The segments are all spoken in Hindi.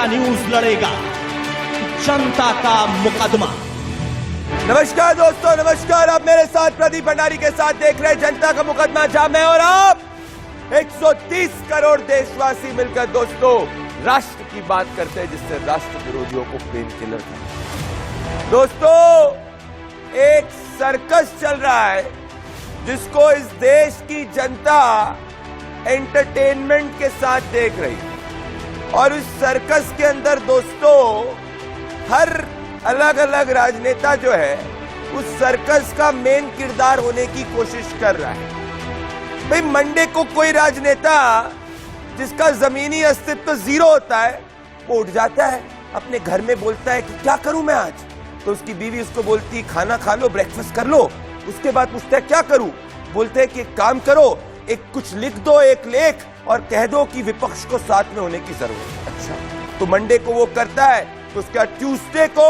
इंडिया न्यूज लड़ेगा जनता का मुकदमा। नमस्कार दोस्तों, नमस्कार। आप मेरे साथ प्रदीप भंडारी के साथ देख रहे हैं जनता का मुकदमा, जहां मैं और आप 130 करोड़ देशवासी मिलकर दोस्तों राष्ट्र की बात करते हैं, जिससे राष्ट्र विरोधियों को पेन किलर करते। दोस्तों, एक सर्कस चल रहा है जिसको इस देश की जनता एंटरटेनमेंट के साथ देख रही है। और इस सर्कस के अंदर दोस्तों हर अलग अलग राजनेता जो है उस सर्कस का मेन किरदार होने की कोशिश कर रहा है। भाई, मंडे को कोई राजनेता जिसका जमीनी अस्तित्व जीरो होता है वो उठ जाता है, अपने घर में बोलता है कि क्या करूं मैं आज, तो उसकी बीवी उसको बोलती खाना खा लो, ब्रेकफास्ट कर लो। उसके बाद पूछता है क्या करूं, बोलते हैं कि एक काम करो, एक कुछ लिख दो, एक लेख, और कह दो कि विपक्ष को साथ में होने की जरूरत है। अच्छा, तो मंडे को वो करता है, तो उसके बाद ट्यूसडे को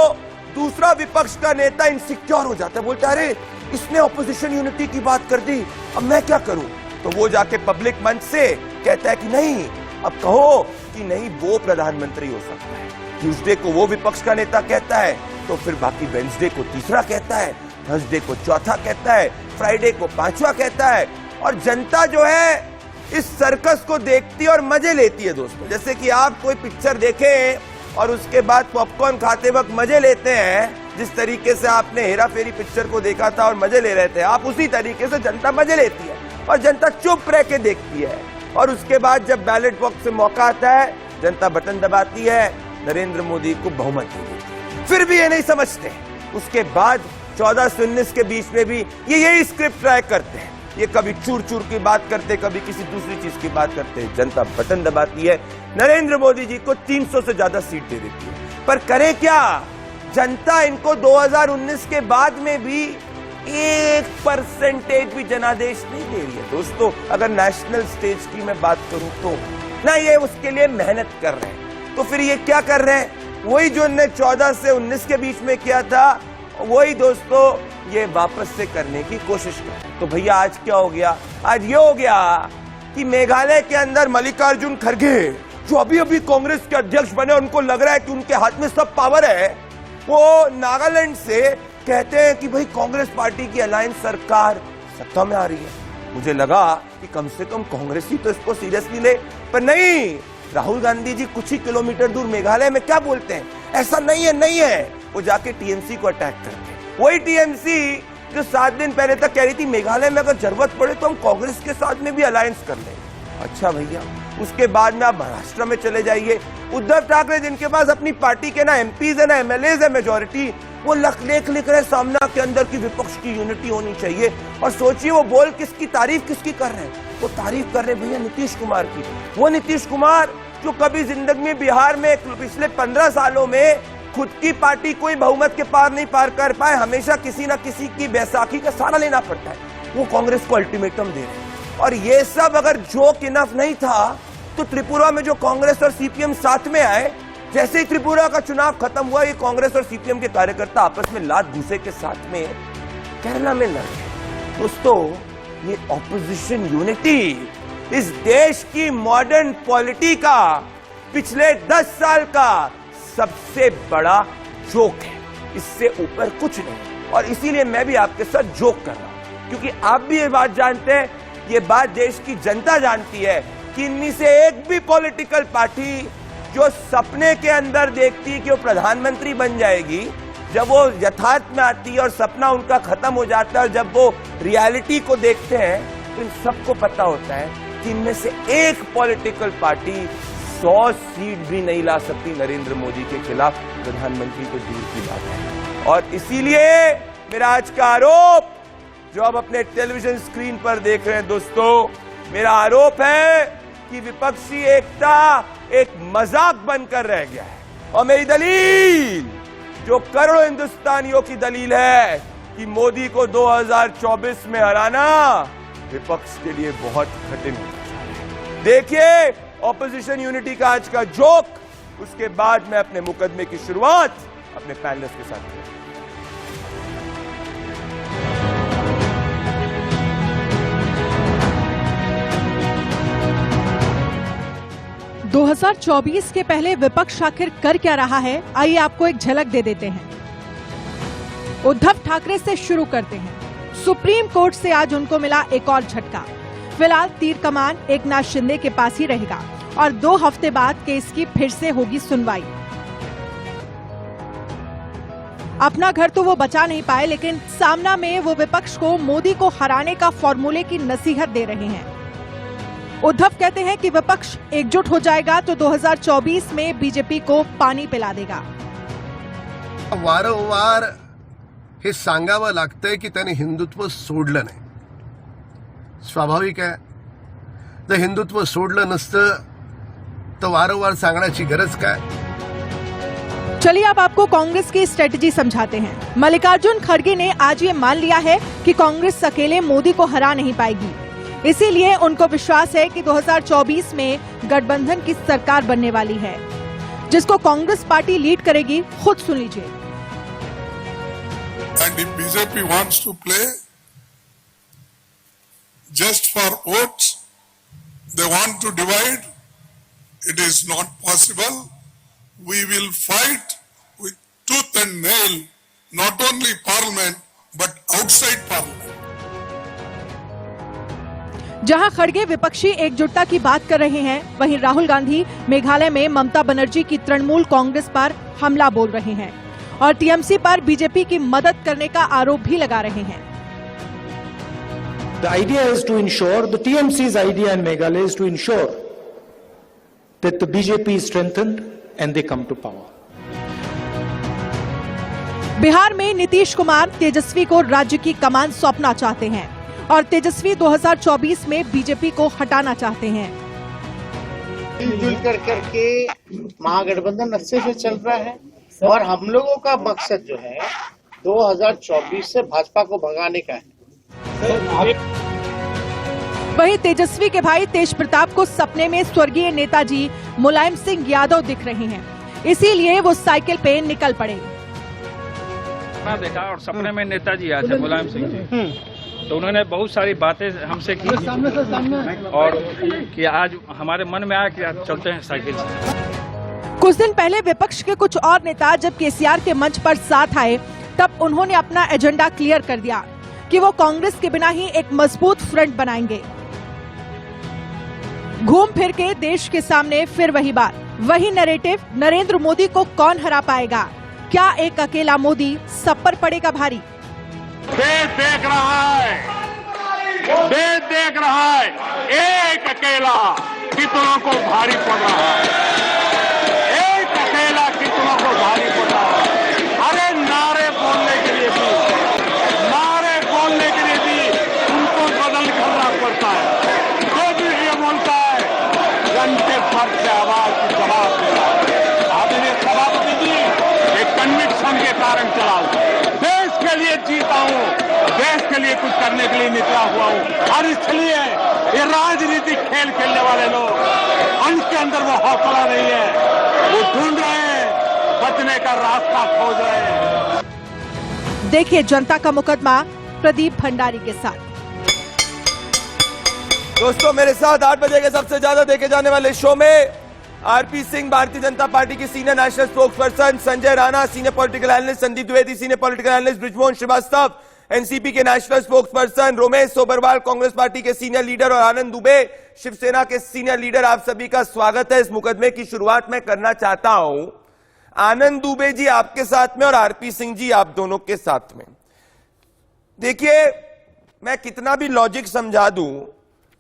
दूसरा विपक्ष का नेता इनसिक्योर हो जाता है, बोलता है अरे इसने ऑपोजिशन यूनिटी की बात कर दी, अब मैं क्या करूं। तो वो जाके पब्लिक मंच से कहता है कि नहीं, अब कहो कि नहीं वो प्रधानमंत्री हो सकता है। ट्यूसडे को वो विपक्ष का नेता कहता है, तो फिर बाकी वेडनेसडे को तीसरा कहता है, थर्सडे को चौथा कहता है, फ्राइडे को पांचवा कहता है। और जनता जो है इस सर्कस को देखती है और मजे लेती है दोस्तों। जैसे कि आप कोई पिक्चर देखें और उसके बाद पॉपकॉर्न खाते वक्त मजे लेते हैं, जिस तरीके से आपने हेरा फेरी पिक्चर को देखा था और मजे ले रहे थे आप, उसी तरीके से जनता मजे लेती है और जनता चुप रह के देखती है। और उसके बाद जब बैलेट बॉक्स से मौका आता है, जनता बटन दबाती है, नरेंद्र मोदी को बहुमत दे देती है। फिर भी ये नहीं समझते। उसके बाद 14 से 19 के बीच में भी ये यही स्क्रिप्ट ट्राई करते हैं। ये कभी चूर चूर की बात करते, कभी किसी दूसरी चीज की बात करते हैं। जनता बटन दबाती है, नरेंद्र मोदी जी को 300 से ज्यादा सीट दे देती है। पर करे क्या, जनता इनको 2019 के बाद में भी 1% भी जनादेश नहीं दे रही है दोस्तों। अगर नेशनल स्टेज की मैं बात करूं तो ना, ये उसके लिए मेहनत कर रहे हैं। तो फिर ये क्या कर रहे हैं, वही जो उन्होंने 14 से 19 के बीच में किया था, वही दोस्तों ये वापस से करने की कोशिश कर। तो भैया आज क्या हो गया, आज ये हो गया कि मेघालय के अंदर मल्लिकार्जुन खड़गे जो अभी अभी कांग्रेस के अध्यक्ष बने, उनको लग रहा है कि उनके हाथ में सब पावर है, वो नागालैंड से कहते हैं कि भाई कांग्रेस पार्टी की अलायंस सरकार सत्ता में आ रही है। मुझे लगा कि कम से कम कांग्रेस ही तो इसको सीरियसली ले, पर नहीं। राहुल गांधी जी कुछ ही किलोमीटर दूर मेघालय में क्या बोलते हैं, ऐसा नहीं है, नहीं है। वो जाके टीएमसी को अटैक करते हैं। वही टीएमसी जो 7 दिन पहले तक कह रही थी मेघालय में अगर जरूरत पड़े तो हम कांग्रेस के साथ में भी अलायंस कर लेंगे। अच्छा भैया, उसके बाद में आप महाराष्ट्र में चले जाइए, उद्धव ठाकरे जिनके पास अपनी पार्टी के ना एमपीज है ना एमएलएज है मेजोरिटी, वो लेख लिख रहे सामना के अंदर की विपक्ष की यूनिटी होनी चाहिए। और सोचिए वो बोल किसकी तारीफ किसकी कर रहे हैं, वो तारीफ कर रहे भैया नीतीश कुमार की। वो नीतीश कुमार जो कभी जिंदगी में बिहार में पिछले 15 सालों में खुद की पार्टी कोई बहुमत के पार नहीं पार कर पाए, हमेशा किसी ना किसी की बैसाखी का सहारा लेना पड़ता है, वो कांग्रेस को अल्टीमेटम दे रहे हैं। और ये सब अगर जोक इनफ नहीं था तो त्रिपुरा में जो कांग्रेस और सीपीएम साथ में आए, जैसे ही त्रिपुरा का चुनाव खत्म हुआ, ये कांग्रेस और सीपीएम के कार्यकर्ता आपस में लात घूसे के साथ में केरला में लड़े। दोस्तों, ये ऑपोजिशन यूनिटी इस देश की मॉडर्न पॉलिटी का पिछले 10 साल का सबसे बड़ा जोक है, इससे ऊपर कुछ नहीं। और इसीलिए मैं भी आपके साथ जोक कर रहा हूं, क्योंकि आप भी ये बात जानते हैं, ये बात देश की जनता जानती है कि इनमें से एक भी पॉलिटिकल पार्टी जो सपने के अंदर देखती है कि वो प्रधानमंत्री बन जाएगी, जब वो यथार्थ में आती है और सपना उनका खत्म हो जाता है और जब वो रियलिटी को देखते हैं, तो इन सबको पता होता है कि इनमें से एक पॉलिटिकल पार्टी 100 सीट भी नहीं ला सकती नरेंद्र मोदी के खिलाफ, प्रधानमंत्री को दूर की बात है। और इसीलिए मेरा आज का आरोप जो आप अपने टेलीविजन स्क्रीन पर देख रहे हैं दोस्तों, मेरा आरोप है कि विपक्षी एकता एक मजाक बनकर रह गया है। और मेरी दलील जो करोड़ों हिंदुस्तानियों की दलील है कि मोदी को 2024 में हराना विपक्ष के लिए बहुत कठिन है। देखिए ऑपोजिशन यूनिटी का आज का जोक, उसके बाद मैं अपने मुकदमे की शुरुआत अपने पैनलिस्ट के साथ करूंगा। 2024 के पहले विपक्ष आखिर कर क्या रहा है, आइए आपको एक झलक दे देते हैं। उद्धव ठाकरे से शुरू करते हैं। सुप्रीम कोर्ट से आज उनको मिला एक और झटका। फिलहाल तीर कमान एकनाथ शिंदे के पास ही रहेगा और 2 हफ्ते बाद केस की फिर से होगी सुनवाई। अपना घर तो वो बचा नहीं पाए, लेकिन सामना में वो विपक्ष को मोदी को हराने का फॉर्मूले की नसीहत दे रहे हैं। उद्धव कहते हैं कि विपक्ष एकजुट हो जाएगा तो 2024 में बीजेपी को पाणी पिला देगा। वारंवार हे सांगावं लागतंय की त्यांनी हिंदुत्व सोडलं नाही। स्वाभाविक आहे, जर हिंदुत्व सोडलं नसतं तर वारंवार सांगण्याची गरज काय? चलिए अब आपको कांग्रेस की स्ट्रेटजी समझाते हैं। मल्लिकार्जुन खड़गे ने आज ये मान लिया है कि कांग्रेस अकेले मोदी को हरा नहीं पाएगी, इसीलिए उनको विश्वास है कि 2024 में गठबंधन की सरकार बनने वाली है, जिसको कांग्रेस पार्टी लीड करेगी। खुद सुन लीजिए। And if BJP wants to play just for votes, they want to divide, it is not possible. We will fight with tooth and nail, not only parliament, but outside parliament. जहां खड़गे विपक्षी एकजुटता की बात कर रहे हैं, वहीं राहुल गांधी मेघालय में ममता बनर्जी की तृणमूल कांग्रेस पर हमला बोल रहे हैं और टीएमसी पर बीजेपी की मदद करने का आरोप भी लगा रहे हैं। The idea is to ensure, the TMC's idea in Meghalaya is to ensure that the BJP is strengthened and they come to power. Bihar में नीतीश कुमार तेजस्वी को राज्य की कमान सौंपना चाहते हैं और तेजस्वी 2024 में बीजेपी को हटाना चाहते हैं। मिलजुल कर करके महागठबंधन अच्छे से चल रहा है और हम लोगों का मकसद जो है 2024 से भाजपा को भगाने का है। वहीं तेजस्वी के भाई तेज प्रताप को सपने में स्वर्गीय नेताजी मुलायम सिंह यादव दिख रहे हैं, इसीलिए वो साइकिल पे निकल पड़े। देखा और सपने में नेताजी आए थे मुलायम सिंह जी, तो उन्होंने बहुत सारी बातें हमसे की और कि आज हमारे मन में आया कि आज चलते हैं साइकिल से। कुछ दिन पहले विपक्ष के कुछ और नेता जब केसीआर के मंच पर साथ आए, तब उन्होंने अपना एजेंडा क्लियर कर दिया कि वो कांग्रेस के बिना ही एक मजबूत फ्रंट बनाएंगे। घूम फिर के देश के सामने फिर वही बात, वही नैरेटिव। नरेंद्र मोदी को कौन हरा पाएगा? क्या एक अकेला मोदी सब पर पड़ेगा भारी? देश देख रहा है, देश देख रहा है, एक अकेला कितनों को भारी पड़ रहा है, एक अकेला कितनों को भारी पड़ रहा है। अरे नारे बोलने के लिए भी, नारे बोलने के लिए भी उनको बदल करना पड़ता है। जो भी ये बोलता है घंटे भर से आवाज की जवाब दे रहा है। आदरणीय सभापति जी, एक कन्विक्शन के कारण चला देश के लिए जीता हूँ, देश के लिए कुछ करने के लिए निकला हुआ हूँ और इसलिए ये राजनीतिक खेल खेलने वाले लोग उनके अंदर वो हौसला नहीं है, वो ढूंढ रहे हैं, बचने का रास्ता खोज रहे हैं। देखिए जनता का मुकदमा प्रदीप भंडारी के साथ। दोस्तों, मेरे साथ 8 बजे के सबसे ज्यादा देखे जाने वाले शो में आरपी सिंह, भारतीय जनता पार्टी की senior national spokesperson, Sanjay Rana senior political analyst, Sandeep Dwivedi senior political analyst, Brijmohan Srivastava NCP के national spokesperson, Romesh Sobarwal Congress Party के सीनियर लीडर और आनंद दुबे शिवसेना के सीनियर लीडर, आप सभी का स्वागत है। इस मुकदमे की शुरुआत मैं करना चाहता हूं आनंद दुबे जी आपके साथ में और आरपी सिंह जी आप दोनों के साथ में। देखिए, मैं कितना भी लॉजिक समझा दूं,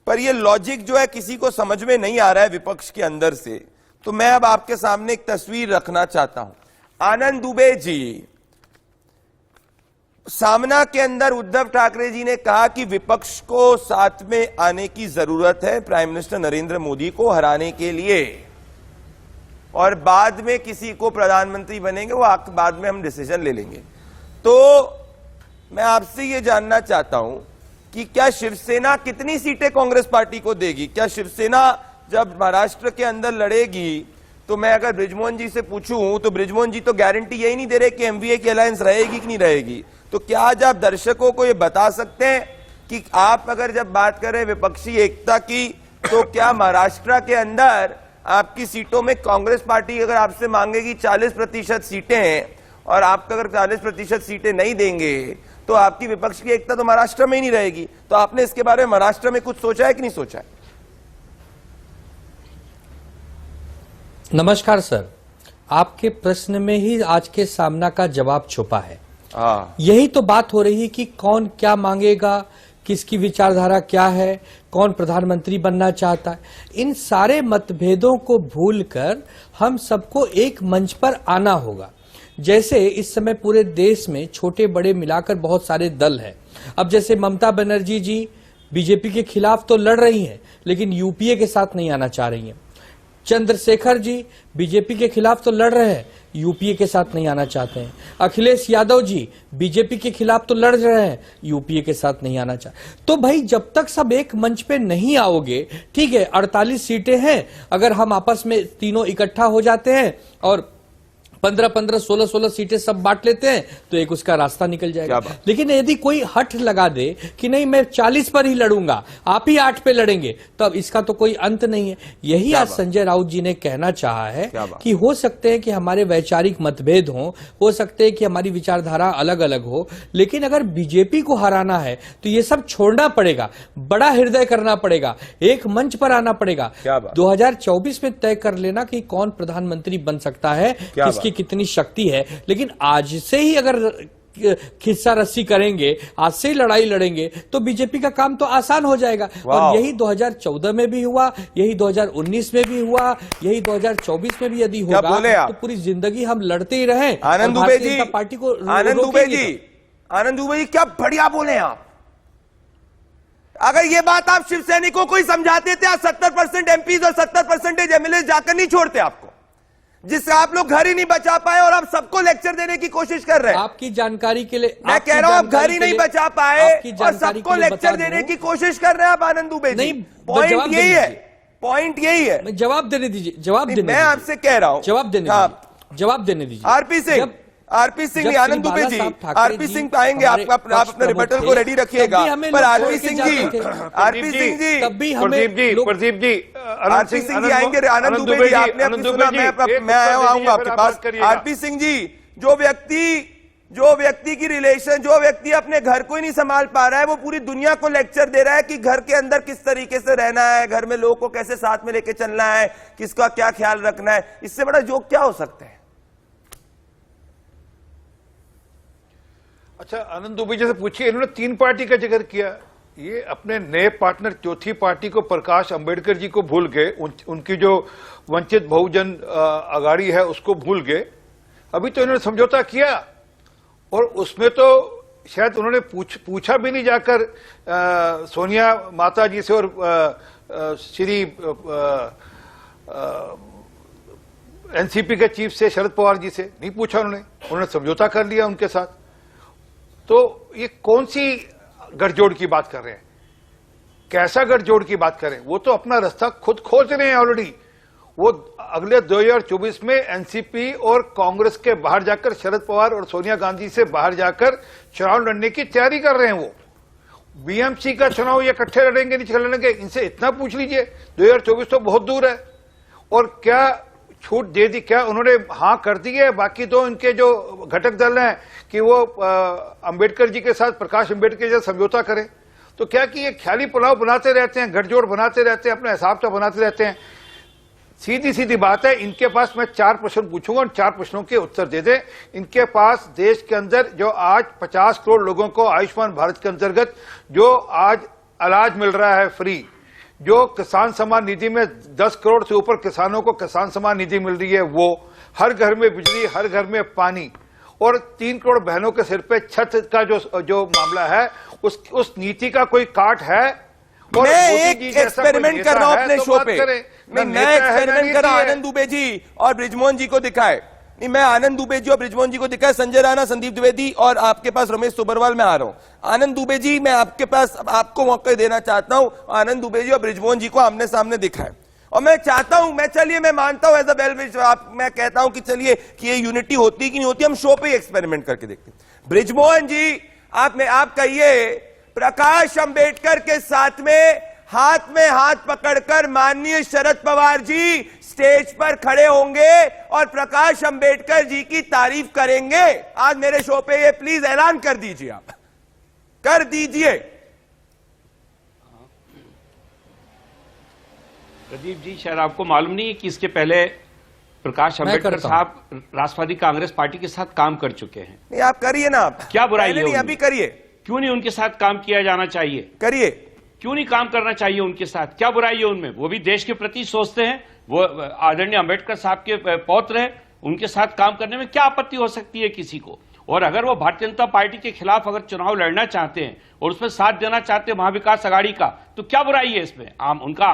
पर यह लॉजिक जो है किसी को समझ में नहीं आ रहा है विपक्ष के अंदर से, तो मैं अब आपके सामने एक तस्वीर रखना चाहता हूं। आनंद दुबे जी, सामना के अंदर उद्धव ठाकरे जी ने कहा कि विपक्ष को साथ में आने की जरूरत है प्राइम मिनिस्टर नरेंद्र मोदी को हराने के लिए, और बाद में किसी को प्रधानमंत्री बनेंगे, वो बाद में हम डिसीजन ले लेंगे। तो मैं आपसे ये जानना चाहता हूं कि क्या शिवसेना कितनी सीटें कांग्रेस पार्टी को देगी? क्या शिवसेना जब महाराष्ट्र के अंदर लड़ेगी, तो मैं अगर बृजमोहन जी से पूछूं तो बृजमोहन जी तो गारंटी यही नहीं दे रहे कि एमवीए की अलायंस रहेगी कि नहीं रहेगी। तो क्या आज आप दर्शकों को यह बता सकते हैं कि आप अगर जब बात करें विपक्षी एकता की, तो क्या महाराष्ट्र के अंदर आपकी सीटों में कांग्रेस पार्टी अगर आपसे मांगेगी 40% सीटें हैं और आप अगर 40% सीटें नहीं देंगे तो आपकी विपक्ष की एकता तो महाराष्ट्र में ही नहीं रहेगी। तो आपने इसके बारे में महाराष्ट्र में कुछ सोचा है कि नहीं सोचा है? नमस्कार सर, आपके प्रश्न में ही आज के सामना का जवाब छुपा है। यही तो बात हो रही है कि कौन क्या मांगेगा, किसकी विचारधारा क्या है, कौन प्रधानमंत्री बनना चाहता है। इन सारे मतभेदों को भूलकर हम सबको एक मंच पर आना होगा। जैसे इस समय पूरे देश में छोटे बड़े मिलाकर बहुत सारे दल हैं। अब जैसे ममता बनर्जी जी बीजेपी के खिलाफ तो लड़ रही हैं, लेकिन यूपीए के साथ नहीं आना चाह रही हैं। चंद्रशेखर जी बीजेपी के खिलाफ तो लड़ रहे हैं, यूपीए के साथ नहीं आना चाहते हैं। अखिलेश यादव जी बीजेपी के खिलाफ तो लड़ रहे हैं, यूपीए के साथ नहीं आना चाहते। तो भाई जब तक सब एक मंच पे नहीं आओगे, ठीक है 48 सीटें हैं, अगर हम आपस में तीनों इकट्ठा हो जाते हैं और 15-15, 16-16 सीटें सब बांट लेते हैं तो एक उसका रास्ता निकल जाएगा। लेकिन यदि कोई हट लगा दे कि नहीं मैं 40 पर ही लड़ूंगा, आप ही 8 पे लड़ेंगे, तब इसका तो कोई अंत नहीं है। यही आज संजय राउत जी ने कहना चाहा है कि हो सकते हैं कि हमारे वैचारिक मतभेद हो सकते हैं कि हमारी विचारधारा अलग अलग हो, लेकिन अगर बीजेपी को हराना है तो ये सब छोड़ना पड़ेगा, बड़ा हृदय करना पड़ेगा, एक मंच पर आना पड़ेगा। 2024 में तय कर लेना कि कौन प्रधानमंत्री बन सकता है, किसकी कितनी शक्ति है। लेकिन आज से ही अगर खिस्सा रस्सी करेंगे, आज से ही लड़ाई लड़ेंगे तो बीजेपी का काम तो आसान हो जाएगा। और यही 2014 में भी हुआ, यही 2019 में भी हुआ, यही 2024 में भी यदि होगा तो पूरी जिंदगी हम लड़ते ही रहे। आनंद दुबे जी, पार्टी को आनंद दुबे जी क्या बढ़िया बोले आप। अगर ये बात आप शिव सैनिकों को ही समझाते थे, 70% एमपीज और 70% एमएलए जाकर नहीं छोड़ते आपको, जिससे आप लोग घर ही नहीं बचा पाए और आप सबको लेक्चर देने की कोशिश कर रहे हैं। आपकी जानकारी के लिए मैं कह रहा हूं आप घर ही नहीं बचा पाए और सबको लेक्चर देने की कोशिश कर रहे हैं आप आनंद दुबे जी। पॉइंट यही है, पॉइंट यही है। जवाब देने दीजिए, जवाब देने मैं आपसे कह रहा हूं, जवाब देने दीजिए। आरपी सिंह नहीं, आनंद दुबे जी, आरपी सिंह आएंगे, आप अपने रिबटल को रेडी रखिएगा। पर आरपी सिंह जी तभी हमें प्रदीप जी आरपी सिंह जी आएंगे। आनंद दुबे जी आपने अपनी सुना, मैं आऊंगा आपके पास। आरपी सिंह जी, जो व्यक्ति की रिलेशन, जो व्यक्ति अपने घर को ही नहीं संभाल पा रहा है, वो पूरी दुनिया को लेक्चर दे रहा है कि घर के अंदर किस तरीके से रहना है, घर में लोगों को कैसे साथ में लेके चलना है, किसका क्या ख्याल रखना है। इससे बड़ा जोक क्या हो सकता है? अच्छा, आनंद दुबे जी से पूछिए, इन्होंने 3 पार्टी का जिक्र किया, ये अपने नए पार्टनर चौथी पार्टी को प्रकाश अंबेडकर जी को भूल गए, उनकी जो वंचित बहुजन अघाड़ी है उसको भूल गए। अभी तो इन्होंने समझौता किया और उसमें तो शायद उन्होंने पूछा भी नहीं जाकर सोनिया माता जी से और श्री एनसीपी के चीफ से शरद पवार जी से नहीं पूछा, उन्होंने समझौता कर लिया उनके साथ। तो ये कौन सी गठजोड़ की बात कर रहे हैं, कैसा गठजोड़ की बात कर रहे हैं? वो तो अपना रास्ता खुद खोज रहे हैं ऑलरेडी। वो अगले 2024 में एनसीपी और कांग्रेस के बाहर जाकर, शरद पवार और सोनिया गांधी से बाहर जाकर चुनाव लड़ने की तैयारी कर रहे हैं। वो बीएमसी का चुनाव ये इकट्ठे लड़ेंगे नहीं लड़ेंगे, इनसे इतना पूछ लीजिए। 2024 तो बहुत दूर है। और क्या छूट दे दी, क्या उन्होंने हाँ कर दी है बाकी दो इनके जो घटक दल हैं कि वो अंबेडकर जी के साथ, प्रकाश अंबेडकर के साथ समझौता करें? तो क्या कि ये ख्याली पुलाव बनाते रहते हैं, गठजोड़ बनाते रहते हैं, अपने हिसाब से बनाते रहते हैं। सीधी सीधी बात है, इनके पास मैं 4 प्रश्न पूछूंगा और 4 प्रश्नों के उत्तर दे दें। इनके पास देश के अंदर जो आज 50 करोड़ लोगों को आयुष्मान भारत के अंतर्गत जो आज इलाज मिल रहा है फ्री, जो किसान सम्मान निधि में 10 करोड़ से ऊपर किसानों को किसान सम्मान निधि मिल रही है, वो हर घर में बिजली, हर घर में पानी, और 3 करोड़ बहनों के सिर पे छत का जो मामला है, उस नीति का कोई काट है? और मैं एक एक्सपेरिमेंट कर रहा हूं अपने शो पे, मैं एक्सपेरिमेंट कर रहा हूं। आनंद दुबे जी और बृजमोहन जी को दिखाए, नहीं मैं आनंद दुबे जी और बृजमोहन जी को दिखाए, संजय राणा, संदीप द्विवेदी और आपके पास रमेश सुबरवाल में आ रहा हूं। आनंद दुबे जी, मैं आपके पास आपको मौका देना चाहता हूं, आनंद दुबे जी और बृजमोहन जी को आमने सामने दिखाए। और मैं चाहता हूं, मैं मानता हूं एज अ वेल विश, मैं कहता हूं कि चलिए कि ये यूनिटी होती कि नहीं होती, हम शो पे ही एक्सपेरिमेंट करके देखते हैं। बृजमोहन जी, आप कहिए प्रकाश अंबेडकर के साथ में हाथ में हाथ पकड़कर माननीय शरद पवार जी स्टेज पर खड़े होंगे और प्रकाश अंबेडकर जी की तारीफ करेंगे। आज मेरे शो पे ये प्लीज ऐलान कर दीजिए, आप कर दीजिए। प्रदीप जी, शायद आपको मालूम नहीं है कि इसके पहले प्रकाश अंबेडकर साहब राष्ट्रवादी कांग्रेस पार्टी के साथ काम कर चुके हैं। नहीं, आप करिए ना, आप क्या बुराई है? नहीं, अभी करिए। क्यों नहीं उनके साथ काम किया जाना चाहिए? करिए। क्यों नहीं काम करना चाहिए उनके साथ? क्या बुराई है उनमें? वो भी देश के प्रति सोचते हैं, वो आदरणीय अंबेडकर साहब के पौत्र हैं, उनके साथ काम करने में क्या आपत्ति हो सकती है किसी को? और अगर वो भारतीय जनता पार्टी के खिलाफ अगर चुनाव लड़ना चाहते हैं और उसमें साथ देना चाहते हैं महाविकास आघाड़ी का, तो क्या बुराई है इसमें? उनका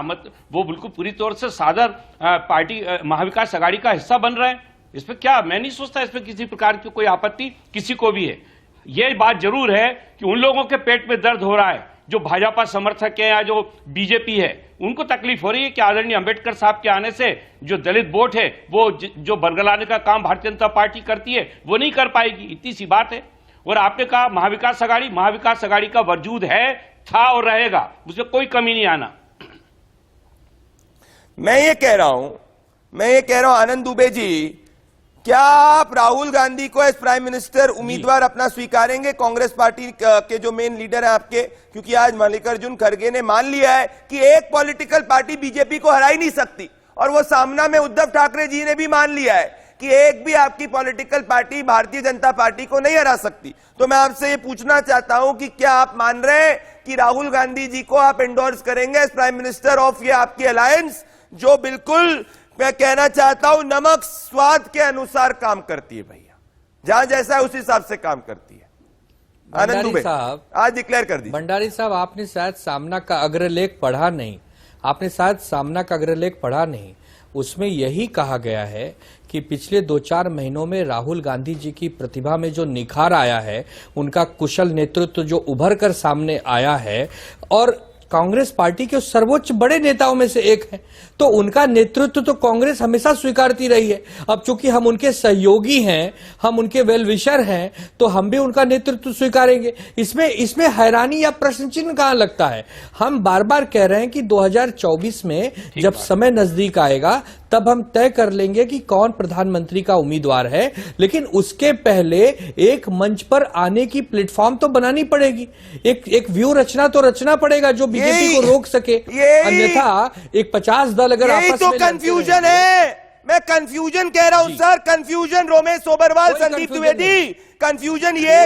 वो बिल्कुल पूरी तौर से सादर पार्टी महाविकास आघाड़ी का हिस्सा बन रहे हैं। इसमें क्या, मैं नहीं सोचता इसमें किसी प्रकार की कोई आपत्ति किसी को भी है। ये बात जरूर है कि उन लोगों के पेट में दर्द हो रहा है जो भाजपा समर्थक है या जो बीजेपी है, उनको तकलीफ हो रही है कि आदरणीय अंबेडकर साहब के आने से जो दलित वोट है वो जो बरगलाने का काम भारतीय जनता पार्टी करती है वो नहीं कर पाएगी, इतनी सी बात है। और आपने कहा महाविकास आघाड़ी का वजूद है, था और रहेगा, उसमें कोई कमी नहीं आना। मैं ये कह रहा हूं आनंद दुबे जी, क्या आप राहुल गांधी को एज प्राइम मिनिस्टर उम्मीदवार अपना स्वीकारेंगे कांग्रेस पार्टी के जो मेन लीडर है आपके? क्योंकि आज मल्लिकार्जुन खड़गे ने मान लिया है कि एक पॉलिटिकल पार्टी बीजेपी को हरा ही नहीं सकती, और वो सामना में उद्धव ठाकरे जी ने भी मान लिया है कि एक भी आपकी पॉलिटिकल पार्टी भारतीय जनता पार्टी को नहीं हरा सकती। तो मैं आपसे ये पूछना चाहता हूं कि क्या आप मान रहे हैं कि राहुल गांधी जी को आप एंडोर्स करेंगे एज प्राइम मिनिस्टर ऑफ ये आपकी अलायंस, जो बिल्कुल मैं कहना चाहता हूं नमक स्वाद के अनुसार काम करती है भैया, जहां जैसा है उस हिसाब से काम करती है। आनंद दुबे साहब आज डिक्लेयर कर दी। भंडारी साहब, आपने शायद सामना का अग्रलेख पढ़ा नहीं, उसमें यही कहा गया है कि पिछले 2-4 महीनों में राहुल गांधी जी की प्रतिभा में जो निखार आया है, उनका कुशल नेतृत्व जो उभर कर सामने आया है, और कांग्रेस पार्टी के सर्वोच्च बड़े नेताओं में से एक है, तो उनका नेतृत्व तो कांग्रेस हमेशा स्वीकारती रही है। अब चूंकि हम उनके सहयोगी हैं, हम उनके वेल विशर हैं, तो हम भी उनका नेतृत्व स्वीकारेंगे। इसमें हैरानी या प्रश्न चिन्ह कहां लगता है? हम बार बार कह रहे हैं कि 2024 में जब समय नजदीक आएगा तब हम तय कर लेंगे कि कौन प्रधानमंत्री का उम्मीदवार है, लेकिन उसके पहले एक मंच पर आने की प्लेटफॉर्म तो बनानी पड़ेगी, एक व्यू रचना पड़ेगा जो बीजेपी को रोक सके। अन्यथा एक 50 दल अगर यही तो कंफ्यूजन है। मैं कंफ्यूजन कह रहा हूं sir, confusion Romesh Sobarwal, Sandeep Dwivedi, confusion ये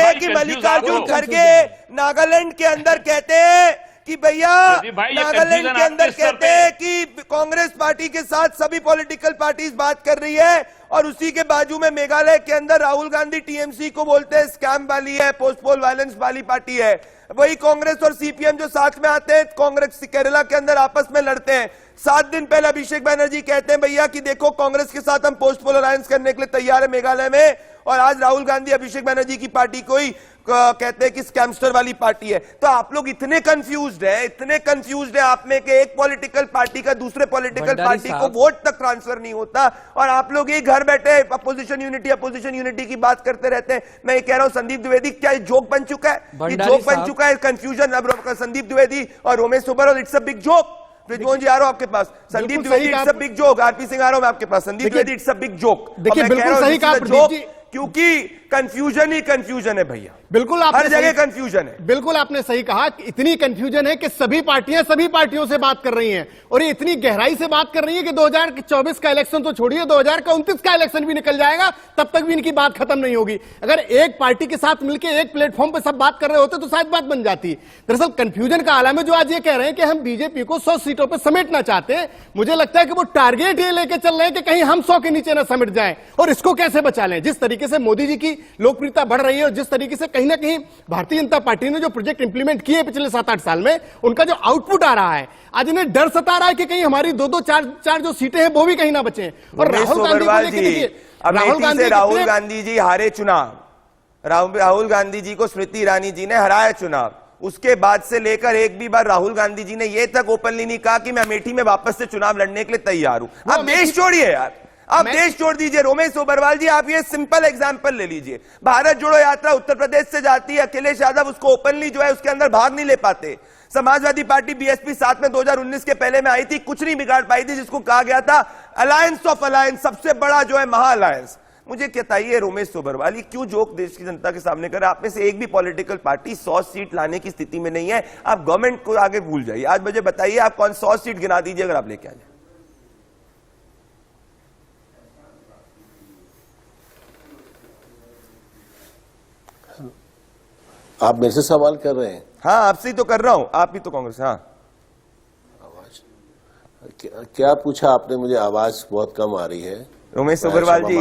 है कि मल्लिकार्जुन खड़गे नागालैंड के अंदर कहते हैं कि भैया, नागालैंड के अंदर कहते हैं कि कांग्रेस पार्टी के साथ सभी पॉलिटिकल पार्टीज बात कर रही है, और उसी के बाजू में मेघालय के अंदर राहुल गांधी टीएमसी को बोलते हैं स्कैम वाली है, पोस्ट पोल वायलेंस वाली पार्टी है। वही कांग्रेस और सीपीएम जो साथ में आते हैं, कांग्रेस केरला के अंदर आपस में लड़ते हैं। 7 दिन पहले अभिषेक बनर्जी कहते हैं भैया कि देखो कांग्रेस के साथ हम पोस्ट पोल अलायंस करने के लिए तैयार है मेघालय में, और आज राहुल गांधी अभिषेक बनर्जी की पार्टी को ही कहते हैं कि स्कैमस्टर वाली पार्टी है। तो आप लोग इतने कंफ्यूज्ड है आप में कि एक पॉलिटिकल पार्टी का दूसरे पॉलिटिकल पार्टी को वोट तक ट्रांसफर नहीं होता, और आप लोग ये घर बैठे अपोजिशन यूनिटी की बात करते रहते हैं। मैं ये कह रहा हूं संदीप द्विवेदी, क्या ये जोक बन चुका है? ये जोक बन चुका है कंफ्यूजन। अब संदीप द्विवेदी और Romesh Sobarwal, it's a big joke. Brijmohan ji आ रहा हूं आपके पास, Sandeep Dwivedi it's a big joke. RP Singh आ रहा हूं मैं आपके पास, Sandeep Dwivedi it's a big joke. देखिए बिल्कुल सही कहा प्रदीप जी, क्योंकि कंफ्यूजन ही कंफ्यूजन है भैया, बिल्कुल हर जगह कंफ्यूजन है। बिल्कुल आपने सही कहा, इतनी कंफ्यूजन है कि सभी पार्टियां सभी पार्टियों से बात कर रही हैं, और ये इतनी गहराई से बात कर रही है कि 2024 का इलेक्शन तो छोड़िए, 2029 का इलेक्शन भी निकल जाएगा, तब तक भी इनकी बात खत्म नहीं होगी। अगर एक पार्टी के साथ मिलकर एक प्लेटफॉर्म पर सब बात कर रहे होते तो शायद बात बन जाती। दरअसल कंफ्यूजन का आलम है जो आज ये कह रहे हैं कि हम बीजेपी को 100 सीटों पर समेटना चाहते हैं। मुझे लगता है कि वो टारगेट ये लेके चल रहे हैं कि कहीं हम 100 के नीचे ना समेट जाएं, और इसको कैसे बचा लें। जिस तरीके से मोदी जी की लोकप्रियता बढ़ रही है, और जिस तरीके से कहीं ना कहीं भारतीय जनता पार्टी ने जो प्रोजेक्ट इंप्लीमेंट किए पिछले 7-8 साल में, उनका जो आउटपुट आ रहा है, आज इन्हें डर सता रहा है कि कहीं हमारी 2-2, 4 जो सीटें हैं वो भी कहीं ना बचें। और राहुल गांधी जी हारे चुनाव, राहुल गांधी जी को स्मृति ईरानी जी ने हराया चुनाव, उसके बाद से लेकर एक भी बार राहुल गांधी जी ने यह तक ओपनली नहीं कहा कि मैं अमेठी में वापस से चुनाव लड़ने के लिए तैयार हूं। आप देश छोड़िए यार, आप देश छोड़ दीजिए। रोमेश सोबरवाल जी, आप ये सिंपल एग्जांपल ले लीजिए। भारत जोड़ो यात्रा उत्तर प्रदेश से जाती है, अखिलेश यादव उसको ओपनली जो है उसके अंदर भाग नहीं ले पाते। समाजवादी पार्टी बीएसपी साथ में 2019 के पहले में आई थी, कुछ नहीं बिगाड़ पाई थी, जिसको कहा गया था अलायंस ऑफ अलायंस, सबसे बड़ा जो है महा अलायंस। मुझे बताइए रोमेश सोबरवाल, ये क्यों जोक देश की जनता के सामने कर? आप में से एक भी पॉलिटिकल पार्टी 100 सीट लाने की स्थिति में नहीं है। आप गवर्नमेंट को आगे भूल जाइए। आज मुझे बताइए आप कौन 100 सीट गिना दीजिए अगर आप लेके आ जाए। आप मेरे से सवाल कर रहे हैं? हाँ, आपसे ही तो कर रहा हूं, आप ही तो कांग्रेस। हाँ, आवाज क्या पूछा आपने मुझे? आवाज बहुत कम आ रही है रोमेश सोबरवाल जी,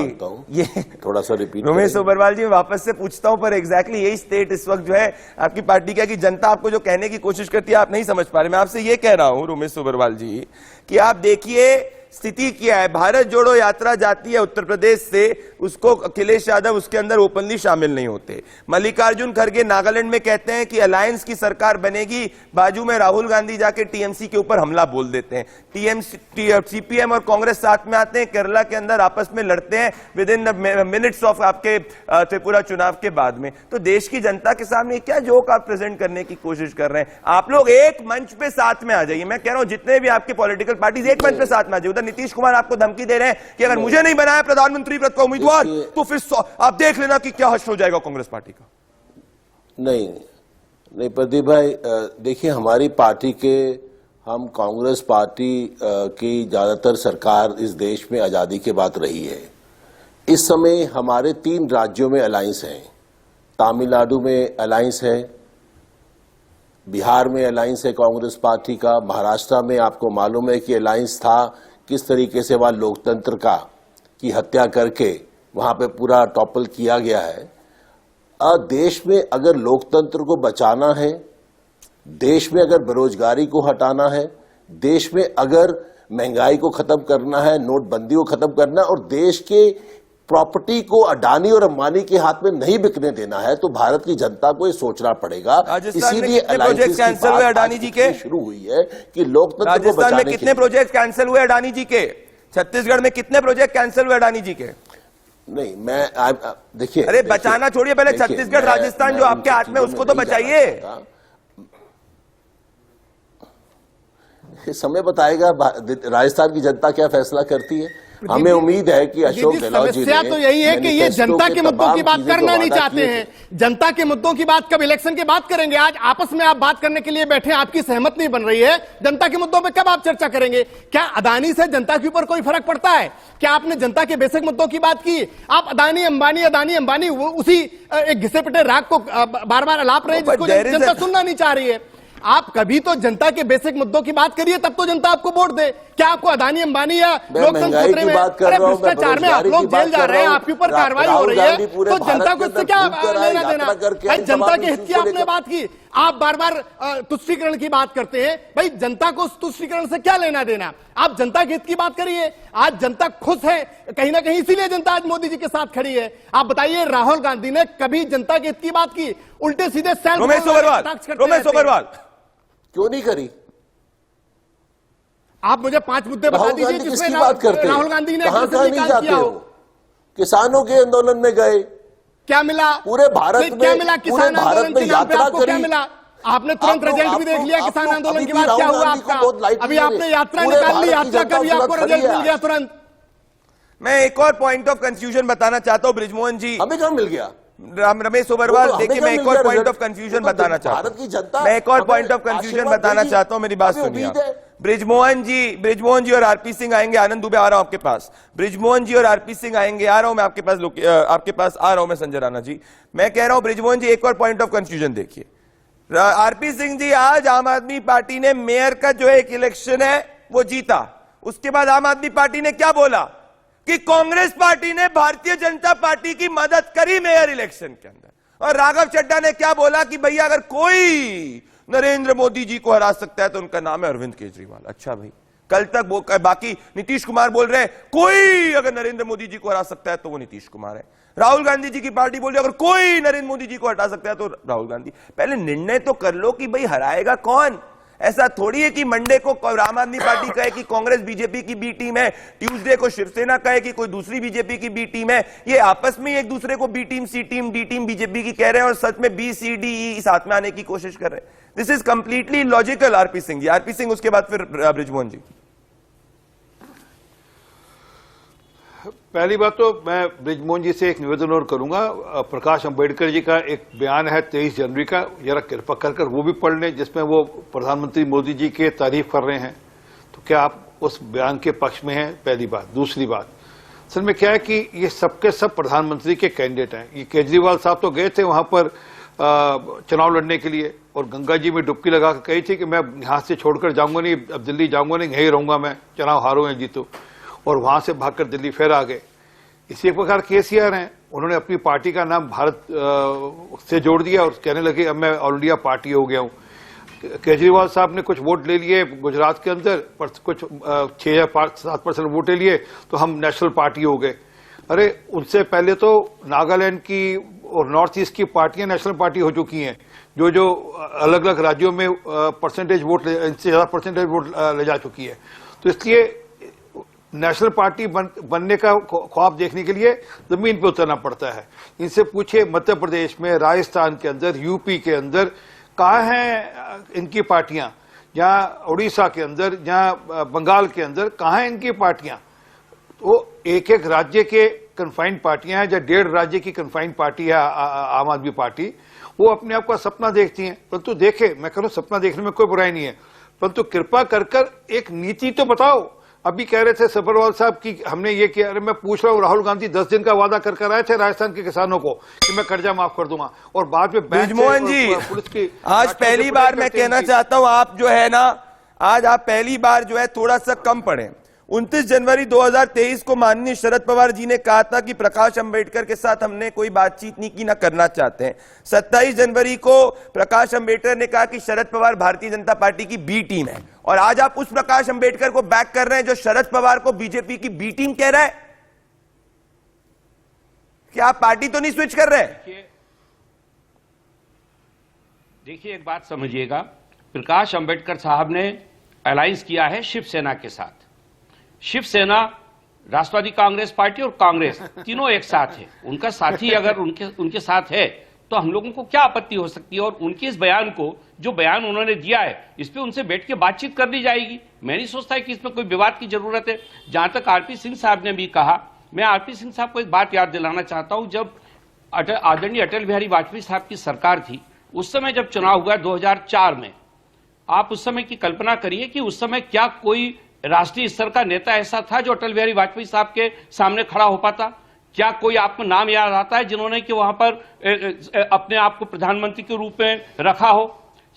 ये थोड़ा सा रिपीट। रोमेश सोबरवाल जी, मैं वापस से पूछता हूं, पर एग्जैक्टली यही स्टेट इस वक्त जो है आपकी पार्टी का, कि जनता आपको जो कहने की कोशिश करती है आप नहीं समझ पा रहे। मैं आपसे ये कह रहा हूं रोमेश सोबरवाल जी कि आप देखिए स्थिति क्या है। भारत जोड़ो यात्रा जाती है उत्तर प्रदेश से, उसको अखिलेश यादव उसके अंदर ओपनली शामिल नहीं होते। मल्लिकार्जुन खड़गे नागालैंड में कहते हैं कि अलायंस की सरकार बनेगी, बाजू में राहुल गांधी जाके टीएमसी के ऊपर हमला बोल देते हैं। सीपीएम और कांग्रेस साथ में आते हैं, केरला के अंदर आपस में लड़ते हैं विद इन मिनट्स ऑफ आपके त्रिपुरा चुनाव के बाद में। तो देश की जनता के सामने क्या जोक आप प्रेजेंट करने की कोशिश कर रहे हैं? आप लोग एक मंच पे साथ में आ जाइए। मैं कह रहा हूं जितने भी आपके पॉलिटिकल पार्टीज एक मंच पे साथ में आ जाइए। नीतीश कुमार आपको धमकी दे रहे हैं कि अगर मुझे नहीं बनाया प्रधानमंत्री पद का उम्मीदवार तो फिर आप देख लेना कि क्या हश्र हो जाएगा कांग्रेस पार्टी का। नहीं प्रदीप भाई, देखिए हमारी पार्टी के, हम कांग्रेस पार्टी की ज्यादातर सरकार इस देश में आजादी के बाद रही है। इस समय हमारे 3 राज्यों में अलायंस हैं। तमिलनाडु में अलायंस है, बिहार में अलायंस है कांग्रेस पार्टी का, महाराष्ट्र में आपको मालूम है कि अलायंस था, किस तरीके से वहां लोकतंत्र की हत्या करके वहां पे पूरा टॉपल किया गया है। देश में अगर लोकतंत्र को बचाना है, देश में अगर बेरोजगारी को हटाना है, देश में अगर महंगाई को खत्म करना है, नोटबंदी को खत्म करना है और देश के प्रॉपर्टी को अडानी और अंबानी के हाथ में नहीं बिकने देना है, तो भारत की जनता को ये सोचना पड़ेगा। इसीलिए प्रोजेक्ट कैंसिल हुए अडानी जी के शुरू हुई है कि लोकतंत्र को राजस्थान में बचाने कितने प्रोजेक्ट कैंसिल हुए अडानी जी के? छत्तीसगढ़ में कितने प्रोजेक्ट कैंसिल हुए अडानी जी के? नहीं, मैं देखिए, अरे बचाना छोड़िए, पहले छत्तीसगढ़ राजस्थान जो आपके हाथ में उसको तो बचाइए। समय बताएगा राजस्थान की जनता क्या फैसला करती है। हमें उम्मीद है कि अशोक गहलोत जी समस्या तो यही है कि ये जनता के मुद्दों की बात करना नहीं चाहते हैं। जनता के मुद्दों की बात कब इलेक्शन के बाद करेंगे? आज आपस में आप बात करने के लिए बैठे, आपकी सहमत नहीं बन रही है। जनता के मुद्दों पे कब आप चर्चा करेंगे? क्या अदानी से जनता के ऊपर कोई फर्क पड़ता है? क्या आपने जनता के बेसिक मुद्दों की बात की? आप अदानी अंबानी उसी एक घिसे पिटे राग को बार बार अलाप रहे हैं जिसको जनता सुनना नहीं चाह रही है। आप कभी तो जनता के बेसिक मुद्दों की बात करिए, तब तो जनता आपको वोट दे। क्या आपको अदानी अंबानी या लोकतंत्र खतरे में, अरे भ्रष्टाचार में आप लोग जेल जा रहे हैं, आपके ऊपर कार्रवाई हो रही है, तो जनता को इससे क्या लेना देना? भाई जनता के हित की आपने बात की, आप बार बार तुष्टीकरण की बात करते हैं। भाई जनता को तुष्टीकरण से क्या लेना देना? आप जनता के हित की बात करिए। आज जनता खुश है कहीं ना कहीं, इसीलिए जनता आज मोदी जी के साथ खड़ी है। आप बताइए, राहुल गांधी ने कभी जनता के हित की बात की? उल्टे सीधे रोमेश सोबरवाल क्यों नहीं करी? आप मुझे 5 मुद्दे बता दीजिए जिसमें राहुल गांधी ने कहां नहीं जाते हो? किसानों के आंदोलन में गए, क्या मिला? पूरे भारत में, क्या मिला? किसान आंदोलन में यात्रा आपको क्या मिला? आपने तुरंत रिजल्ट भी देख लिया किसान आंदोलन के बाद क्या हुआ आपका? अभी आपने यात्रा निकाल ली, यात्रा का भी आपको रिजल्ट मिल गया तुरंत। मैं एक और पॉइंट ऑफ कंफ्यूजन बताना चाहता हूं ब्रिजमोहन जी। हमें कहां मिल गया? रमेश सोबरवाल, देखिए मैं एक और पॉइंट ऑफ कंफ्यूजन बताना चाहता हूं। मैं एक और पॉइंट ऑफ कंफ्यूजन बताना चाहता हूं, मेरी बात सुनिए। ब्रिजमोहन जी और आरपी सिंह आएंगे। आनंद दुबे आ रहा हूं आपके पास। ब्रिजमोहन जी और आरपी सिंह आएंगे, आ रहा हूं मैं आपके पास आ रहा हूं मैं संजय राणा जी। मैं कह रहा हूं ब्रिजमोहन जी, एक और पॉइंट ऑफ कंफ्यूजन देखिए। आरपी सिंह जी, आज आम आदमी पार्टी ने मेयर का जो एक इलेक्शन है वो जीता। उसके बाद आम आदमी पार्टी ने क्या बोला कि कांग्रेस पार्टी ने भारतीय जनता पार्टी की मदद करी मेयर इलेक्शन के अंदर। और राघव चड्ढा ने क्या बोला कि भैया अगर कोई नरेंद्र मोदी जी को हरा सकता है तो उनका नाम है अरविंद केजरीवाल। अच्छा भाई, कल तक बाकी नीतीश कुमार बोल रहे हैं कोई अगर नरेंद्र मोदी जी को हरा सकता है तो वो नीतीश कुमार है। राहुल गांधी जी की पार्टी बोल रही है अगर कोई नरेंद्र मोदी जी को हटा सकता है तो राहुल गांधी। पहले निर्णय तो कर लो कि भाई हराएगा कौन। ऐसा थोड़ी है कि मंडे को आम आदमी पार्टी कहे कि कांग्रेस बीजेपी की बी टीम है, ट्यूसडे को शिवसेना कहे कि कोई दूसरी बीजेपी की बी टीम है। ये आपस में एक दूसरे को बी टीम, सी टीम, डी टीम बीजेपी की कह रहे हैं और सच में बी सी डी ई साथ में आने की कोशिश कर रहे हैं। This is completely logical. R P Singh ji, R P Singh, उसके बाद फिर बृजमोहन जी। पहली बात तो मैं बृजमोहन जी से एक निवेदन और करूंगा। प्रकाश अंबेडकर जी का एक बयान है 23 जनवरी का, जरा कृपा कर वो भी पढ़ लें, जिसमें वो प्रधानमंत्री मोदी जी की तारीफ कर रहे हैं। तो क्या आप उस बयान के पक्ष में हैं? पहली बात। दूसरी बात, असल में क्या है कि ये सबके सब प्रधानमंत्री के कैंडिडेट हैं। ये केजरीवाल साहब तो गए थे वहां पर चुनाव लड़ने के लिए और गंगा जी में डुबकी लगा कर कही थी कि मैं यहां से छोड़कर जाऊंगा नहीं, अब दिल्ली जाऊंगा नहीं, यहीं रहूंगा, मैं चुनाव हारूं या जीतूं, और वहां से भागकर दिल्ली फिर आ गए। इसी प्रकार केसीआर हैं, उन्होंने अपनी पार्टी का नाम भारत से जोड़ दिया और कहने लगे अब मैं ऑल इंडिया पार्टी हो गया हूं। केजरीवाल साहब ने कुछ वोट ले लिए गुजरात के अंदर, पर कुछ 6 या 7% वोट ले लिए तो हम नेशनल पार्टी हो गए। अरे उनसे पहले तो नागालैंड की और नॉर्थ ईस्ट की पार्टियां नेशनल पार्टी हो चुकी हैं, जो अलग अलग राज्यों में परसेंटेज वोट, इनसे ज्यादा परसेंटेज वोट ले जा चुकी है। तो इसलिए नेशनल पार्टी बनने का ख्वाब देखने के लिए जमीन पे उतरना पड़ता है। इनसे पूछे मध्य प्रदेश में, राजस्थान के अंदर, यूपी के अंदर कहाँ हैं इनकी पार्टियां, जहाँ उड़ीसा के अंदर, जहाँ बंगाल के अंदर कहाँ हैं इनकी पार्टियां। तो एक एक राज्य के कन्फाइंड पार्टियां हैं, या 1.5 राज्य की कन्फाइंड पार्टी है आम आदमी पार्टी, वो अपने आप का सपना देखती हैं। परंतु देखे, मैं कह रहा हूं सपना देखने में कोई बुराई नहीं है, परंतु कृपा कर एक नीति तो बताओ। अभी कह रहे थे सब्बरवाल साहब की हमने ये किया। अरे मैं पूछ रहा हूँ, राहुल गांधी 10 दिन का वादा कर आए थे राजस्थान के किसानों को कि मैं कर्जा माफ कर दूंगा, और बाद में बृजमोहन जी, पुलिस की आज पहली बार मैं कहना चाहता हूं, आप जो है ना, आज आप पहली बार जो है थोड़ा सा कम पढ़े। 29 जनवरी 2023 को माननीय शरद पवार जी ने कहा था कि प्रकाश अंबेडकर के साथ हमने कोई बातचीत नहीं की, ना करना चाहते हैं। 27 जनवरी को प्रकाश अंबेडकर ने कहा कि शरद पवार भारतीय जनता पार्टी की बी टीम है, और आज आप उस प्रकाश अंबेडकर को बैक कर रहे हैं जो शरद पवार को बीजेपी की बी टीम कह रहा है। क्या आप पार्टी तो नहीं स्विच कर रहे? देखिए एक बात समझिएगा, प्रकाश अंबेडकर साहब ने अलायंस किया है शिवसेना के साथ। शिवसेना, राष्ट्रवादी कांग्रेस पार्टी और कांग्रेस तीनों एक साथ है। उनका साथी अगर उनके साथ है तो हम लोगों को क्या आपत्ति हो सकती है। और उनके इस बयान को, जो बयान उन्होंने दिया है, इस पे उनसे बैठ के बातचीत कर ली जाएगी। मैं नहीं सोचता है कि इसमें कोई विवाद की जरूरत है। जहां तक आरपी सिंह साहब ने भी कहा, मैं आरपी सिंह साहब को एक बात याद दिलाना चाहता हूं। जब आदरणीय अटल बिहारी वाजपेयी साहब की सरकार थी, उस समय जब चुनाव हुआ 2004 में, आप उस समय की कल्पना करिए कि उस समय क्या कोई राष्ट्रीय स्तर का नेता ऐसा था जो अटल बिहारी वाजपेयी साहब के सामने खड़ा हो पाता? क्या कोई आपको नाम याद आता है जिन्होंने कि वहां पर अपने आप को प्रधानमंत्री के रूप में रखा हो?